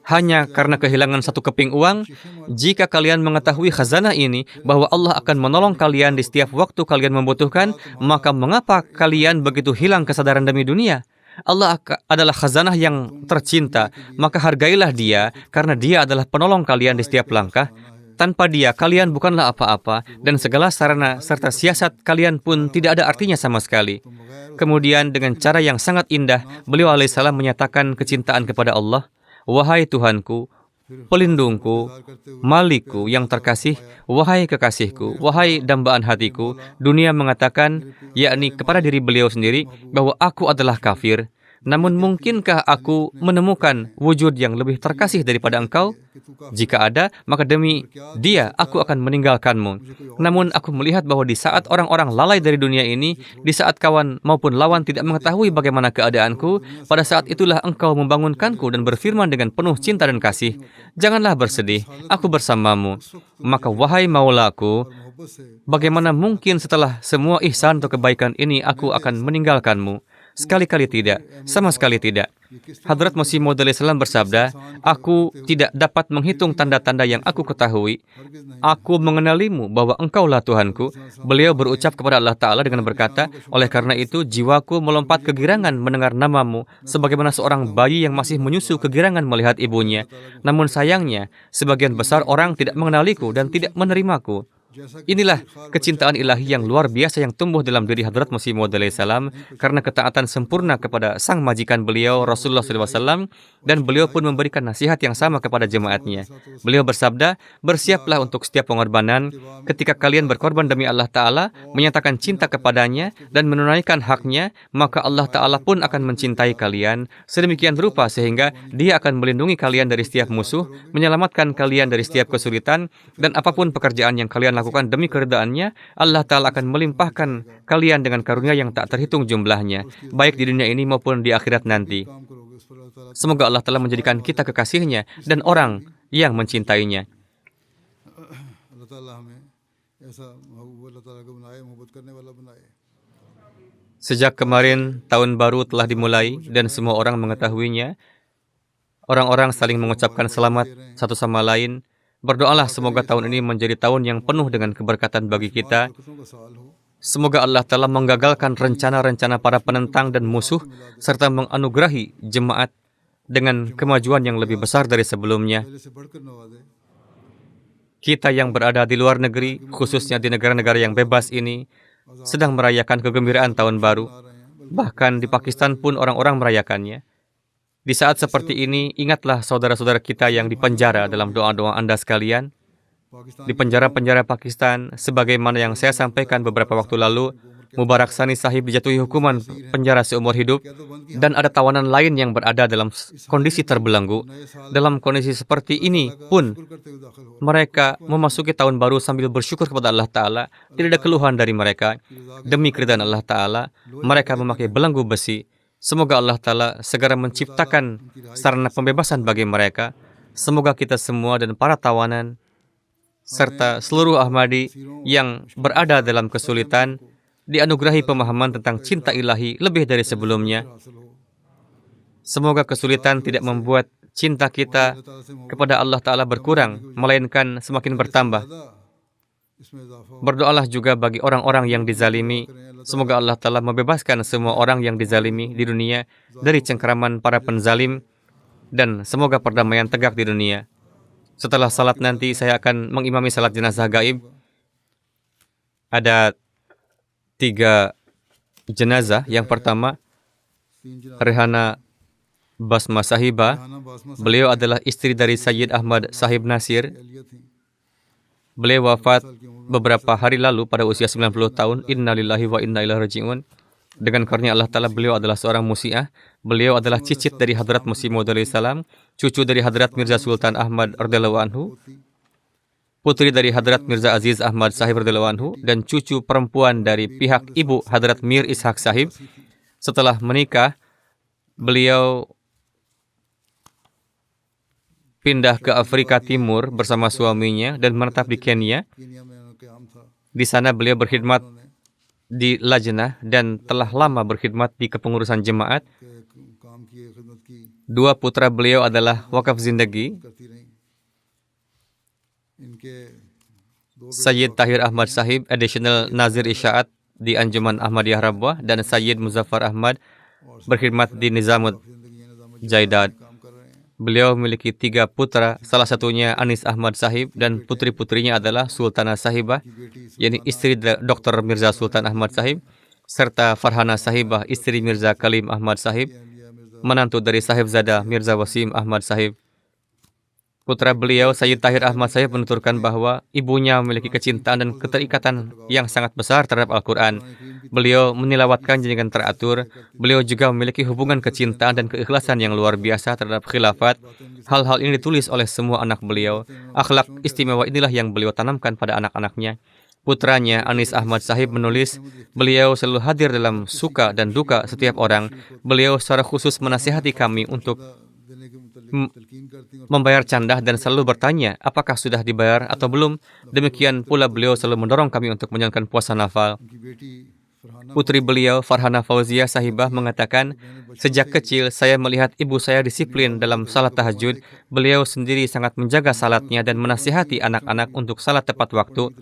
hanya karena kehilangan satu keping uang? Jika kalian mengetahui khazanah ini, bahwa Allah akan menolong kalian di setiap waktu kalian membutuhkan, maka mengapa kalian begitu hilang kesadaran demi dunia? Allah adalah khazanah yang tercinta, maka hargailah Dia, karena Dia adalah penolong kalian di setiap langkah. Tanpa Dia, kalian bukanlah apa-apa, dan segala sarana serta siasat kalian pun tidak ada artinya sama sekali. Kemudian dengan cara yang sangat indah, beliau alaihissalam menyatakan kecintaan kepada Allah. Wahai Tuhanku, pelindungku, Malikku yang terkasih, wahai kekasihku, wahai dambaan hatiku. Dunia mengatakan, yakni kepada diri beliau sendiri, bahwa aku adalah kafir. Namun mungkinkah aku menemukan wujud yang lebih terkasih daripada engkau? Jika ada, maka demi Dia aku akan meninggalkanmu. Namun aku melihat bahwa di saat orang-orang lalai dari dunia ini, di saat kawan maupun lawan tidak mengetahui bagaimana keadaanku, pada saat itulah engkau membangunkanku dan berfirman dengan penuh cinta dan kasih, janganlah bersedih, aku bersamamu. Maka wahai maulaku, bagaimana mungkin setelah semua ihsan atau kebaikan ini aku akan meninggalkanmu? Sekali-kali tidak, sama sekali tidak. Hadrat Masih Maud alaihissalam bersabda, aku tidak dapat menghitung tanda-tanda yang aku ketahui. Aku mengenalimu bahwa engkaulah Tuhanku. Beliau berucap kepada Allah Ta'ala dengan berkata, oleh karena itu jiwaku melompat kegirangan mendengar namamu, sebagaimana seorang bayi yang masih menyusu kegirangan melihat ibunya. Namun sayangnya, sebagian besar orang tidak mengenaliku dan tidak menerimaku. Inilah kecintaan ilahi yang luar biasa yang tumbuh dalam diri Hadrat Masih Maud alaihissalam karena ketaatan sempurna kepada sang majikan beliau Rasulullah SAW, dan beliau pun memberikan nasihat yang sama kepada jemaatnya. Beliau bersabda, bersiaplah untuk setiap pengorbanan. Ketika kalian berkorban demi Allah Ta'ala, menyatakan cinta kepadanya dan menunaikan haknya, maka Allah Ta'ala pun akan mencintai kalian sedemikian rupa sehingga Dia akan melindungi kalian dari setiap musuh, menyelamatkan kalian dari setiap kesulitan, dan apapun pekerjaan yang kalian lakukan demi keridhaannya, Allah Ta'ala akan melimpahkan kalian dengan karunia yang tak terhitung jumlahnya, baik di dunia ini maupun di akhirat nanti. Semoga Allah Ta'ala menjadikan kita kekasihnya dan orang yang mencintainya. Sejak kemarin, tahun baru telah dimulai dan semua orang mengetahuinya. Orang-orang saling mengucapkan selamat satu sama lain. Berdoalah semoga tahun ini menjadi tahun yang penuh dengan keberkatan bagi kita. Semoga Allah Ta'ala menggagalkan rencana-rencana para penentang dan musuh, serta menganugerahi jemaat dengan kemajuan yang lebih besar dari sebelumnya. Kita yang berada di luar negeri, khususnya di negara-negara yang bebas ini, sedang merayakan kegembiraan tahun baru. Bahkan di Pakistan pun orang-orang merayakannya. Di saat seperti ini, ingatlah saudara-saudara kita yang dipenjara dalam doa-doa Anda sekalian. Di penjara-penjara Pakistan, sebagaimana yang saya sampaikan beberapa waktu lalu, Mubarak Sani Sahib dijatuhi hukuman penjara seumur hidup, dan ada tawanan lain yang berada dalam kondisi terbelenggu. Dalam kondisi seperti ini pun, mereka memasuki tahun baru sambil bersyukur kepada Allah Ta'ala. Tidak ada keluhan dari mereka. Demi keridhaan Allah Ta'ala, mereka memakai belenggu besi. Semoga Allah Ta'ala segera menciptakan sarana pembebasan bagi mereka. Semoga kita semua dan para tawanan serta seluruh Ahmadi yang berada dalam kesulitan dianugerahi pemahaman tentang cinta ilahi lebih dari sebelumnya. Semoga kesulitan tidak membuat cinta kita kepada Allah Ta'ala berkurang, melainkan semakin bertambah. Berdoalah juga bagi orang-orang yang dizalimi. Semoga Allah Ta'ala membebaskan semua orang yang dizalimi di dunia dari cengkeraman para penzalim, dan semoga perdamaian tegak di dunia. Setelah salat nanti, saya akan mengimami salat jenazah gaib. Ada 3 jenazah. Yang pertama, Rehana Basma Sahibah. Beliau adalah istri dari Sayyid Ahmad Sahib Nasir. Beliau wafat beberapa hari lalu pada usia 90 tahun. Innalillahi wa inna ilaihi raji'un. Dengan karunia Allah Ta'ala, beliau adalah seorang musi'ah. Beliau adalah cicit dari Hadrat Masih Maud alaihi salam, cucu dari Hadrat Mirza Sultan Ahmad radhiyallahu anhu, putri dari Hadrat Mirza Aziz Ahmad Sahib radhiyallahu anhu, dan cucu perempuan dari pihak ibu Hadrat Mir Ishaq Sahib. Setelah menikah, beliau pindah ke Afrika Timur bersama suaminya dan menetap di Kenya. Di sana beliau berkhidmat di Lajnah dan telah lama berkhidmat di kepengurusan jemaat. 2 putra beliau adalah wakaf zindagi, Sayyid Tahir Ahmad Sahib, Additional Nazir Isyaat di Anjuman Ahmadiyah Rabwah, dan Sayyid Muzaffar Ahmad berkhidmat di Nizamud Jaidad. Beliau memiliki 3 putra, salah satunya Anis Ahmad Sahib, dan putri-putrinya adalah Sultana Sahibah, yakni istri Dr. Mirza Sultan Ahmad Sahib, serta Farhana Sahibah, istri Mirza Kalim Ahmad Sahib, menantu dari Sahibzada Mirza Wasim Ahmad Sahib. Putra beliau, Sayyid Tahir Ahmad Sahib, menuturkan bahwa ibunya memiliki kecintaan dan keterikatan yang sangat besar terhadap Al-Quran. Beliau menilawatkan dengan teratur. Beliau juga memiliki hubungan kecintaan dan keikhlasan yang luar biasa terhadap khilafat. Hal-hal ini ditulis oleh semua anak beliau. Akhlak istimewa inilah yang beliau tanamkan pada anak-anaknya. Putranya, Anis Ahmad Sahib, menulis, beliau selalu hadir dalam suka dan duka setiap orang. Beliau secara khusus menasihati kami untuk membayar candah dan selalu bertanya apakah sudah dibayar atau belum. Demikian pula beliau selalu mendorong kami untuk menjalankan puasa nafal. Putri beliau, Farhana Fauzia Sahibah, mengatakan, sejak kecil saya melihat ibu saya disiplin dalam salat tahajud. Beliau sendiri sangat menjaga salatnya dan menasihati anak-anak untuk salat tepat waktu.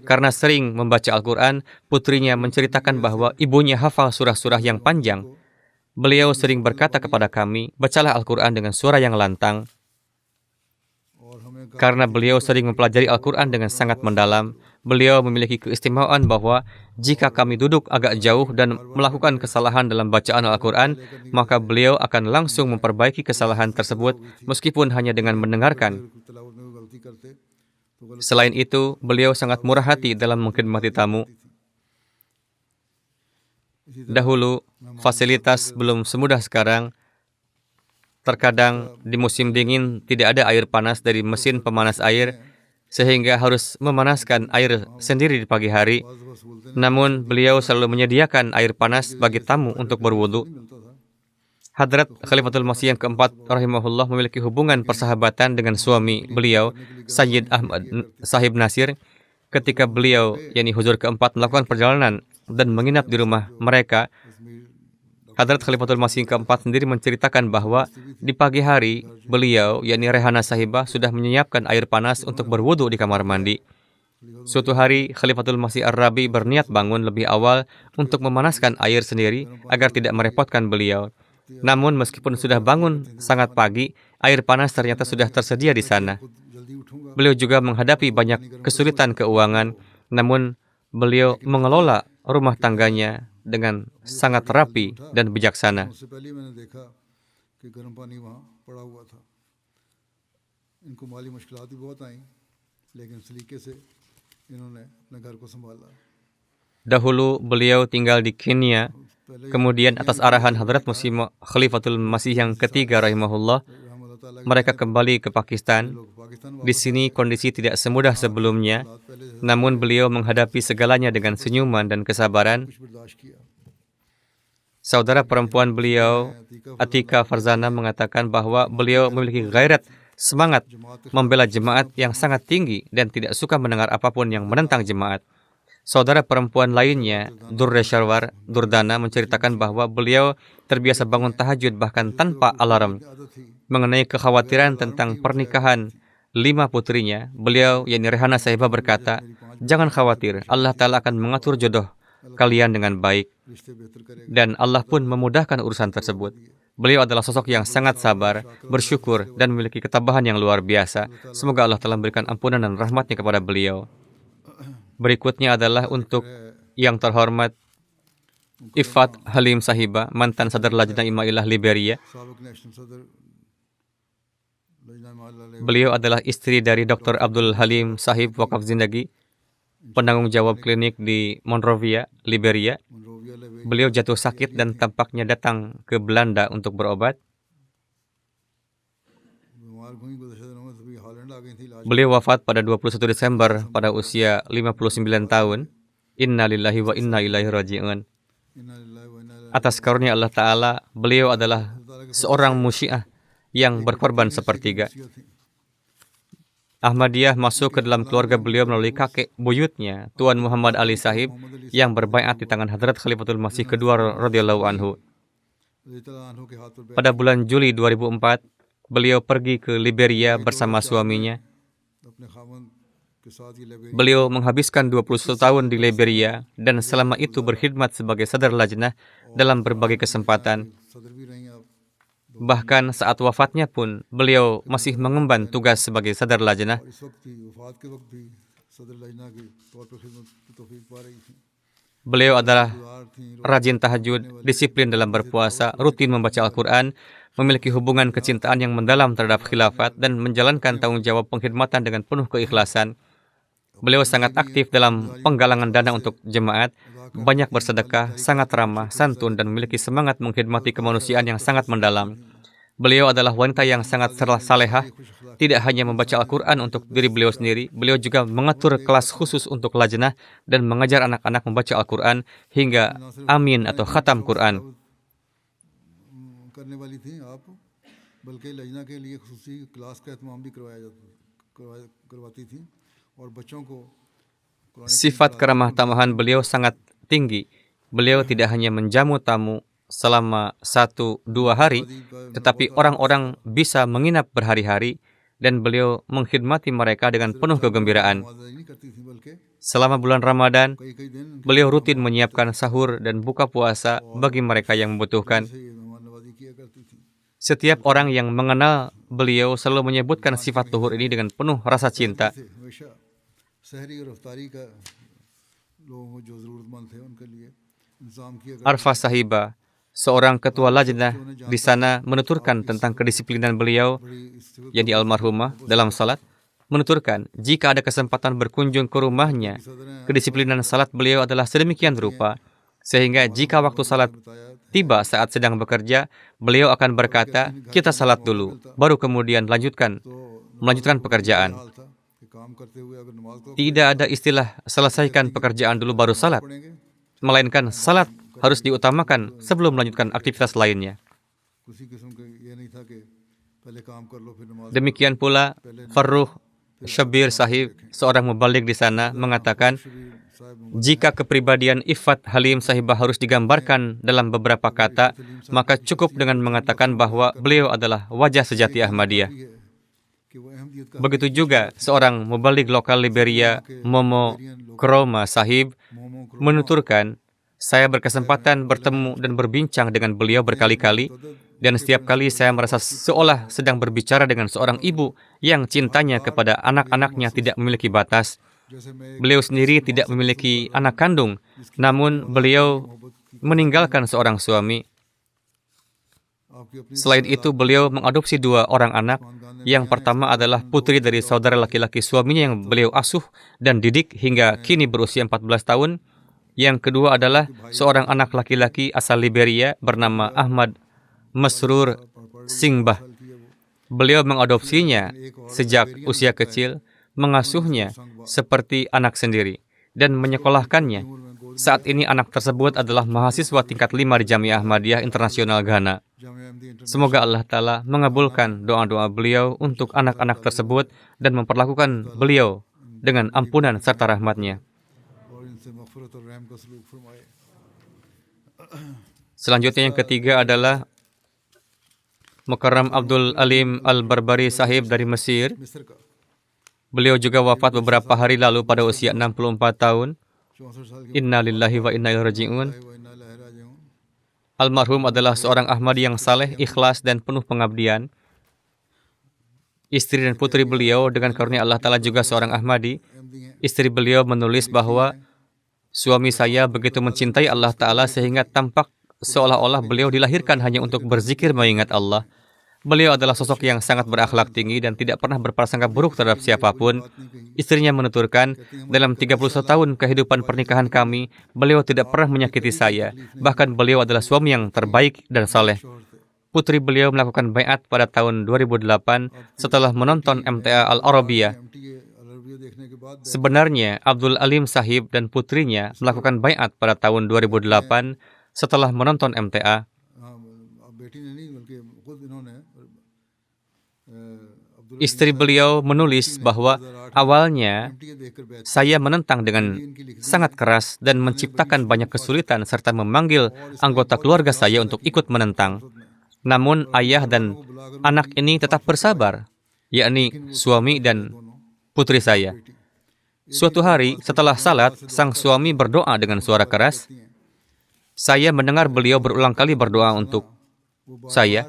Karena sering membaca Al-Quran, putrinya menceritakan bahwa ibunya hafal surah-surah yang panjang. Beliau sering berkata kepada kami, bacalah Al-Quran dengan suara yang lantang. Karena beliau sering mempelajari Al-Quran dengan sangat mendalam, beliau memiliki keistimewaan bahwa jika kami duduk agak jauh dan melakukan kesalahan dalam bacaan Al-Quran, maka beliau akan langsung memperbaiki kesalahan tersebut meskipun hanya dengan mendengarkan. Selain itu, beliau sangat murah hati dalam mengkhidmati tamu. Dahulu, fasilitas belum semudah sekarang. Terkadang di musim dingin tidak ada air panas dari mesin pemanas air, sehingga harus memanaskan air sendiri di pagi hari. Namun, beliau selalu menyediakan air panas bagi tamu untuk berwudu. Hadrat Khalifatul Masih yang keempat rahimahullah memiliki hubungan persahabatan dengan suami beliau, Sayyid Ahmad Sahib Nasir. Ketika beliau, yakni Huzur keempat, melakukan perjalanan dan menginap di rumah mereka, Hadrat Khalifatul Masih keempat sendiri menceritakan bahwa di pagi hari beliau, yakni Rehana Sahibah, sudah menyiapkan air panas untuk berwudu di kamar mandi. Suatu hari, Khalifatul Masih Ar-Rabi berniat bangun lebih awal untuk memanaskan air sendiri agar tidak merepotkan beliau. Namun meskipun sudah bangun sangat pagi, air panas ternyata sudah tersedia di sana. Beliau juga menghadapi banyak kesulitan keuangan, namun beliau mengelola rumah tangganya dengan sangat rapi dan bijaksana. Dahulu beliau tinggal di Kenya, kemudian atas arahan Hadrat Masih Khalifatul Masih yang ketiga rahimahullah, mereka kembali ke Pakistan. Di sini kondisi tidak semudah sebelumnya, namun beliau menghadapi segalanya dengan senyuman dan kesabaran. Saudara perempuan beliau, Atika Farzana, mengatakan bahwa beliau memiliki gairat semangat membela jemaat yang sangat tinggi dan tidak suka mendengar apapun yang menentang jemaat. Saudara perempuan lainnya, Durre Sharwar Durdana, menceritakan bahwa beliau terbiasa bangun tahajud bahkan tanpa alarm. Mengenai kekhawatiran tentang pernikahan 5 putrinya, beliau, yakni Rehana Sahibah, berkata, "Jangan khawatir, Allah Ta'ala akan mengatur jodoh kalian dengan baik." Dan Allah pun memudahkan urusan tersebut. Beliau adalah sosok yang sangat sabar, bersyukur, dan memiliki ketabahan yang luar biasa. Semoga Allah telah memberikan ampunan dan rahmatnya kepada beliau. Berikutnya adalah untuk yang terhormat Ifat Halim Sahibah, mantan Sadar Lajnah Imailah Liberia. Beliau adalah istri dari Dr. Abdul Halim Sahib Wakaf Zindagi, penanggung jawab klinik di Monrovia, Liberia. Beliau jatuh sakit dan tampaknya datang ke Belanda untuk berobat. Beliau wafat pada 21 Desember pada usia 59 tahun. Inna lillahi wa inna ilaihi raji'un. Atas karunia Allah Ta'ala, beliau adalah seorang musyiah yang berkorban sepertiga. Ahmadiyah masuk ke dalam keluarga beliau melalui kakek buyutnya, Tuan Muhammad Ali Sahib, yang berbaiat di tangan Hadrat Khalifatul Masih kedua radhiyallahu anhu. Pada bulan Juli 2004, beliau pergi ke Liberia bersama suaminya. Beliau menghabiskan 21 tahun di Liberia dan selama itu berkhidmat sebagai Sadar Lajnah dalam berbagai kesempatan. Bahkan saat wafatnya pun, beliau masih mengemban tugas sebagai Sadar Lajnah. Beliau adalah rajin tahajud, disiplin dalam berpuasa, rutin membaca Al-Quran, memiliki hubungan kecintaan yang mendalam terhadap khilafat, dan menjalankan tanggung jawab pengkhidmatan dengan penuh keikhlasan. Beliau sangat aktif dalam penggalangan dana untuk jemaat, banyak bersedekah, sangat ramah, santun, dan memiliki semangat mengkhidmati kemanusiaan yang sangat mendalam. Beliau adalah wanita yang sangat salehah, tidak hanya membaca Al-Quran untuk diri beliau sendiri, beliau juga mengatur kelas khusus untuk lajnah dan mengajar anak-anak membaca Al-Quran hingga amin atau khatam Quran. Sifat keramah tamahan beliau sangat tinggi. Beliau tidak hanya menjamu tamu selama 1-2 hari, tetapi orang-orang bisa menginap berhari-hari dan beliau mengkhidmati mereka dengan penuh kegembiraan. Selama bulan Ramadan, beliau rutin menyiapkan sahur dan buka puasa bagi mereka yang membutuhkan. Setiap orang yang mengenal beliau selalu menyebutkan sifat luhur ini dengan penuh rasa cinta. Arfa Sahibah, seorang ketua lajnah di sana, menuturkan tentang kedisiplinan beliau, yakni almarhumah, dalam salat. Menuturkan, jika ada kesempatan berkunjung ke rumahnya, kedisiplinan salat beliau adalah sedemikian rupa, sehingga jika waktu salat tiba saat sedang bekerja, beliau akan berkata, kita salat dulu, baru kemudian melanjutkan pekerjaan. Tidak ada istilah selesaikan pekerjaan dulu baru salat, melainkan salat harus diutamakan sebelum melanjutkan aktivitas lainnya. Demikian pula, Farruh Shabir Sahib, seorang mubalik di sana, mengatakan, jika kepribadian Ifat Halim Sahibah harus digambarkan dalam beberapa kata, maka cukup dengan mengatakan bahwa beliau adalah wajah sejati Ahmadiyah. Begitu juga seorang mubalik lokal Liberia, Momo Kroma Sahib, menuturkan, saya berkesempatan bertemu dan berbincang dengan beliau berkali-kali, dan setiap kali saya merasa seolah sedang berbicara dengan seorang ibu yang cintanya kepada anak-anaknya tidak memiliki batas. Beliau sendiri tidak memiliki anak kandung, namun beliau meninggalkan seorang suami. Selain itu, beliau mengadopsi 2 orang anak. Yang pertama adalah putri dari saudara laki-laki suaminya yang beliau asuh dan didik hingga kini berusia 14 tahun. Yang kedua adalah seorang anak laki-laki asal Liberia bernama Ahmad Masrur Singbah. Beliau mengadopsinya sejak usia kecil, mengasuhnya seperti anak sendiri, dan menyekolahkannya. Saat ini anak tersebut adalah mahasiswa tingkat 5 di Jamiah Ahmadiyah Internasional Ghana. Semoga Allah Ta'ala mengabulkan doa-doa beliau untuk anak-anak tersebut dan memperlakukan beliau dengan ampunan serta rahmat-Nya. Selanjutnya yang ketiga adalah Mukarram Abdul Alim Al-Barbari Sahib dari Mesir. Beliau juga wafat beberapa hari lalu pada usia 64 tahun. Inna lillahi wa inna ilaihi raji'un. Almarhum adalah seorang Ahmadi yang saleh, ikhlas, dan penuh pengabdian. Istri dan putri beliau dengan karunia Allah Ta'ala juga seorang Ahmadi. Istri beliau menulis bahwa suami saya begitu mencintai Allah Ta'ala sehingga tampak seolah-olah beliau dilahirkan hanya untuk berzikir mengingat Allah. Beliau adalah sosok yang sangat berakhlak tinggi dan tidak pernah berprasangka buruk terhadap siapapun. Istrinya menuturkan, dalam 31 tahun kehidupan pernikahan kami, beliau tidak pernah menyakiti saya. Bahkan beliau adalah suami yang terbaik dan saleh. Putri beliau melakukan baiat pada tahun 2008 setelah menonton MTA Al-Arabiyah. Sebenarnya, Abdul Alim Sahib dan putrinya melakukan baiat pada tahun 2008 setelah menonton MTA. Istri beliau menulis bahwa awalnya saya menentang dengan sangat keras dan menciptakan banyak kesulitan serta memanggil anggota keluarga saya untuk ikut menentang. Namun ayah dan anak ini tetap bersabar, yakni suami dan putri saya. Suatu hari setelah salat, sang suami berdoa dengan suara keras. Saya mendengar beliau berulang kali berdoa untuk saya.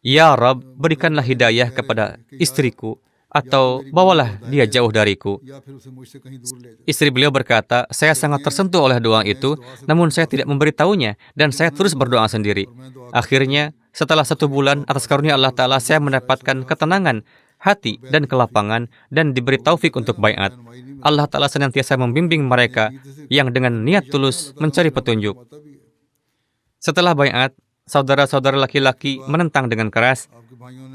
Ya Rabb, berikanlah hidayah kepada istriku, atau bawalah dia jauh dariku. Istri beliau berkata, saya sangat tersentuh oleh doa itu, namun saya tidak memberitahunya, dan saya terus berdoa sendiri. Akhirnya, setelah 1 bulan, atas karunia Allah Ta'ala, saya mendapatkan ketenangan hati dan kelapangan, dan diberi taufik untuk baiat. Allah Ta'ala senantiasa membimbing mereka yang dengan niat tulus mencari petunjuk. Setelah baiat, saudara-saudara laki-laki menentang dengan keras,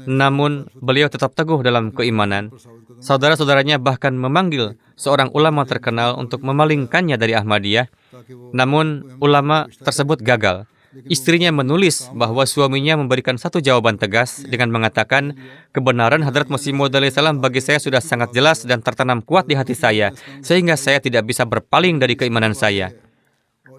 namun beliau tetap teguh dalam keimanan. Saudara-saudaranya bahkan memanggil seorang ulama terkenal untuk memalingkannya dari Ahmadiyah, namun ulama tersebut gagal. Istrinya menulis bahwa suaminya memberikan satu jawaban tegas dengan mengatakan, kebenaran Hadrat Masih Maud alaihissalam bagi saya sudah sangat jelas dan tertanam kuat di hati saya, sehingga saya tidak bisa berpaling dari keimanan saya.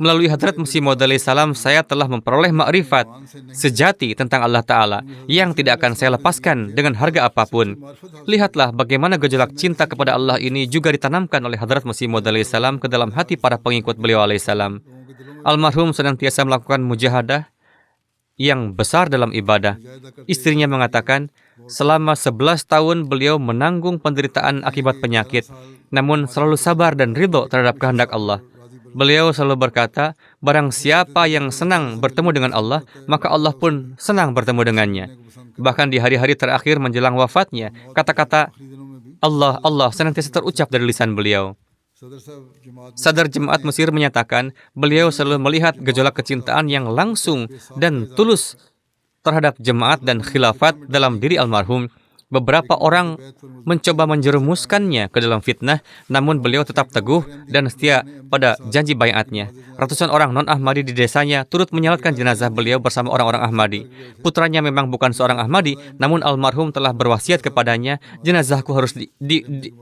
Melalui Hadrat Masih Maud alaihissalam, saya telah memperoleh makrifat sejati tentang Allah Ta'ala yang tidak akan saya lepaskan dengan harga apapun. Lihatlah bagaimana gejolak cinta kepada Allah ini juga ditanamkan oleh Hadrat Masih Maud alaihissalam ke dalam hati para pengikut beliau alaihissalam. Almarhum senantiasa melakukan mujahadah yang besar dalam ibadah. Istrinya mengatakan, selama 11 tahun beliau menanggung penderitaan akibat penyakit, namun selalu sabar dan ridho terhadap kehendak Allah. Beliau selalu berkata, barang siapa yang senang bertemu dengan Allah, maka Allah pun senang bertemu dengannya. Bahkan di hari-hari terakhir menjelang wafatnya, kata-kata Allah, Allah senantiasa terucap dari lisan beliau. Sadar Jemaat Mesir menyatakan, beliau selalu melihat gejolak kecintaan yang langsung dan tulus terhadap jemaat dan khilafat dalam diri almarhum. Beberapa orang mencoba menjerumuskannya ke dalam fitnah, namun beliau tetap teguh dan setia pada janji baiatnya. Ratusan orang non-Ahmadi di desanya turut menyalatkan jenazah beliau bersama orang-orang Ahmadi. Putranya memang bukan seorang Ahmadi, namun almarhum telah berwasiat kepadanya, jenazahku harus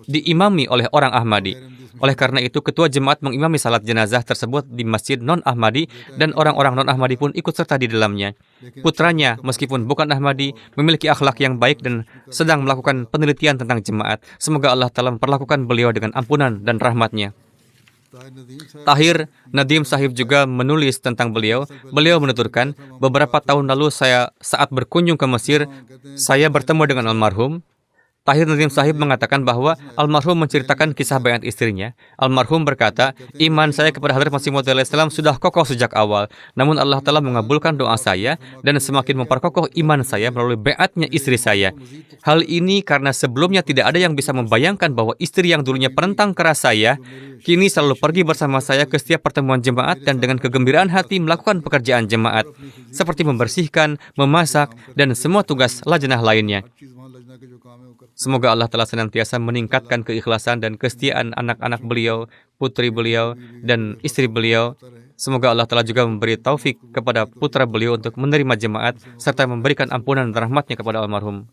diimami oleh orang Ahmadi. Oleh karena itu, ketua jemaat mengimami salat jenazah tersebut di masjid non-Ahmadi dan orang-orang non-Ahmadi pun ikut serta di dalamnya. Putranya, meskipun bukan Ahmadi, memiliki akhlak yang baik dan sedang melakukan penelitian tentang jemaat. Semoga Allah telah memperlakukan beliau dengan ampunan dan rahmat-Nya. Tahir Nadim Sahib juga menulis tentang beliau. Beliau menuturkan, beberapa tahun lalu saat berkunjung ke Mesir, saya bertemu dengan almarhum. Tahir Nadim Sahib mengatakan bahwa almarhum menceritakan kisah baiat istrinya. Almarhum berkata, iman saya kepada Hadrat Masih Maud alaihissalam sudah kokoh sejak awal. Namun Allah telah mengabulkan doa saya dan semakin memperkokoh iman saya melalui baiatnya istri saya. Hal ini karena sebelumnya tidak ada yang bisa membayangkan bahwa istri yang dulunya penentang keras saya, kini selalu pergi bersama saya ke setiap pertemuan jemaat dan dengan kegembiraan hati melakukan pekerjaan jemaat, seperti membersihkan, memasak, dan semua tugas lajnah lainnya. Semoga Allah telah senantiasa meningkatkan keikhlasan dan kesetiaan anak-anak beliau, putri beliau, dan istri beliau. Semoga Allah telah juga memberi taufik kepada putra beliau untuk menerima jemaat, serta memberikan ampunan dan rahmatnya kepada almarhum.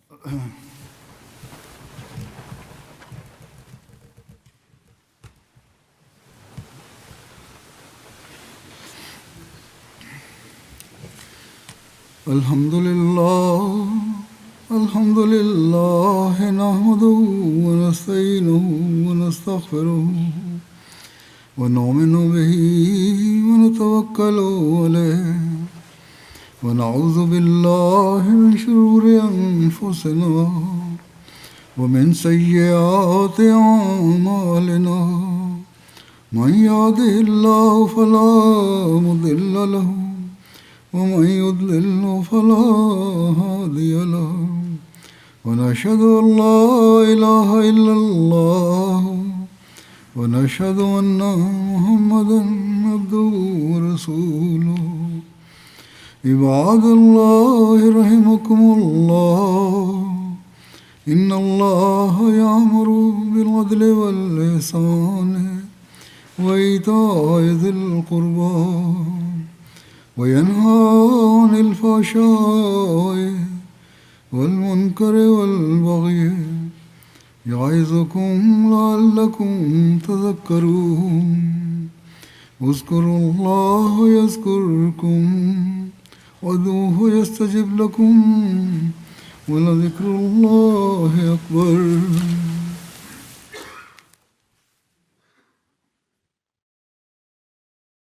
Alhamdulillah nahmaduhu wa nasta'inuhu wa nastaghfiruh wa nu'minu bihi wa natawakkalu alayhi wa na'udzu billahi min shururi anfusina wa min sayyiati a'malina man yahdihillahu fala mudilla lahu ومن يضلل فلا هادي له ونشهد أن لا إله إلا الله ونشهد أن محمدا عبده ورسوله عباد الله رحمكم الله إن الله يأمر بالعدل والإحسان وإيتاء ذي القربى وينهى عن الفحشاء والمنكر والبغي يعظكم لعلكم تذكرون اذكروا الله يذكركم وادعوه يستجب لكم ولذكر الله أكبر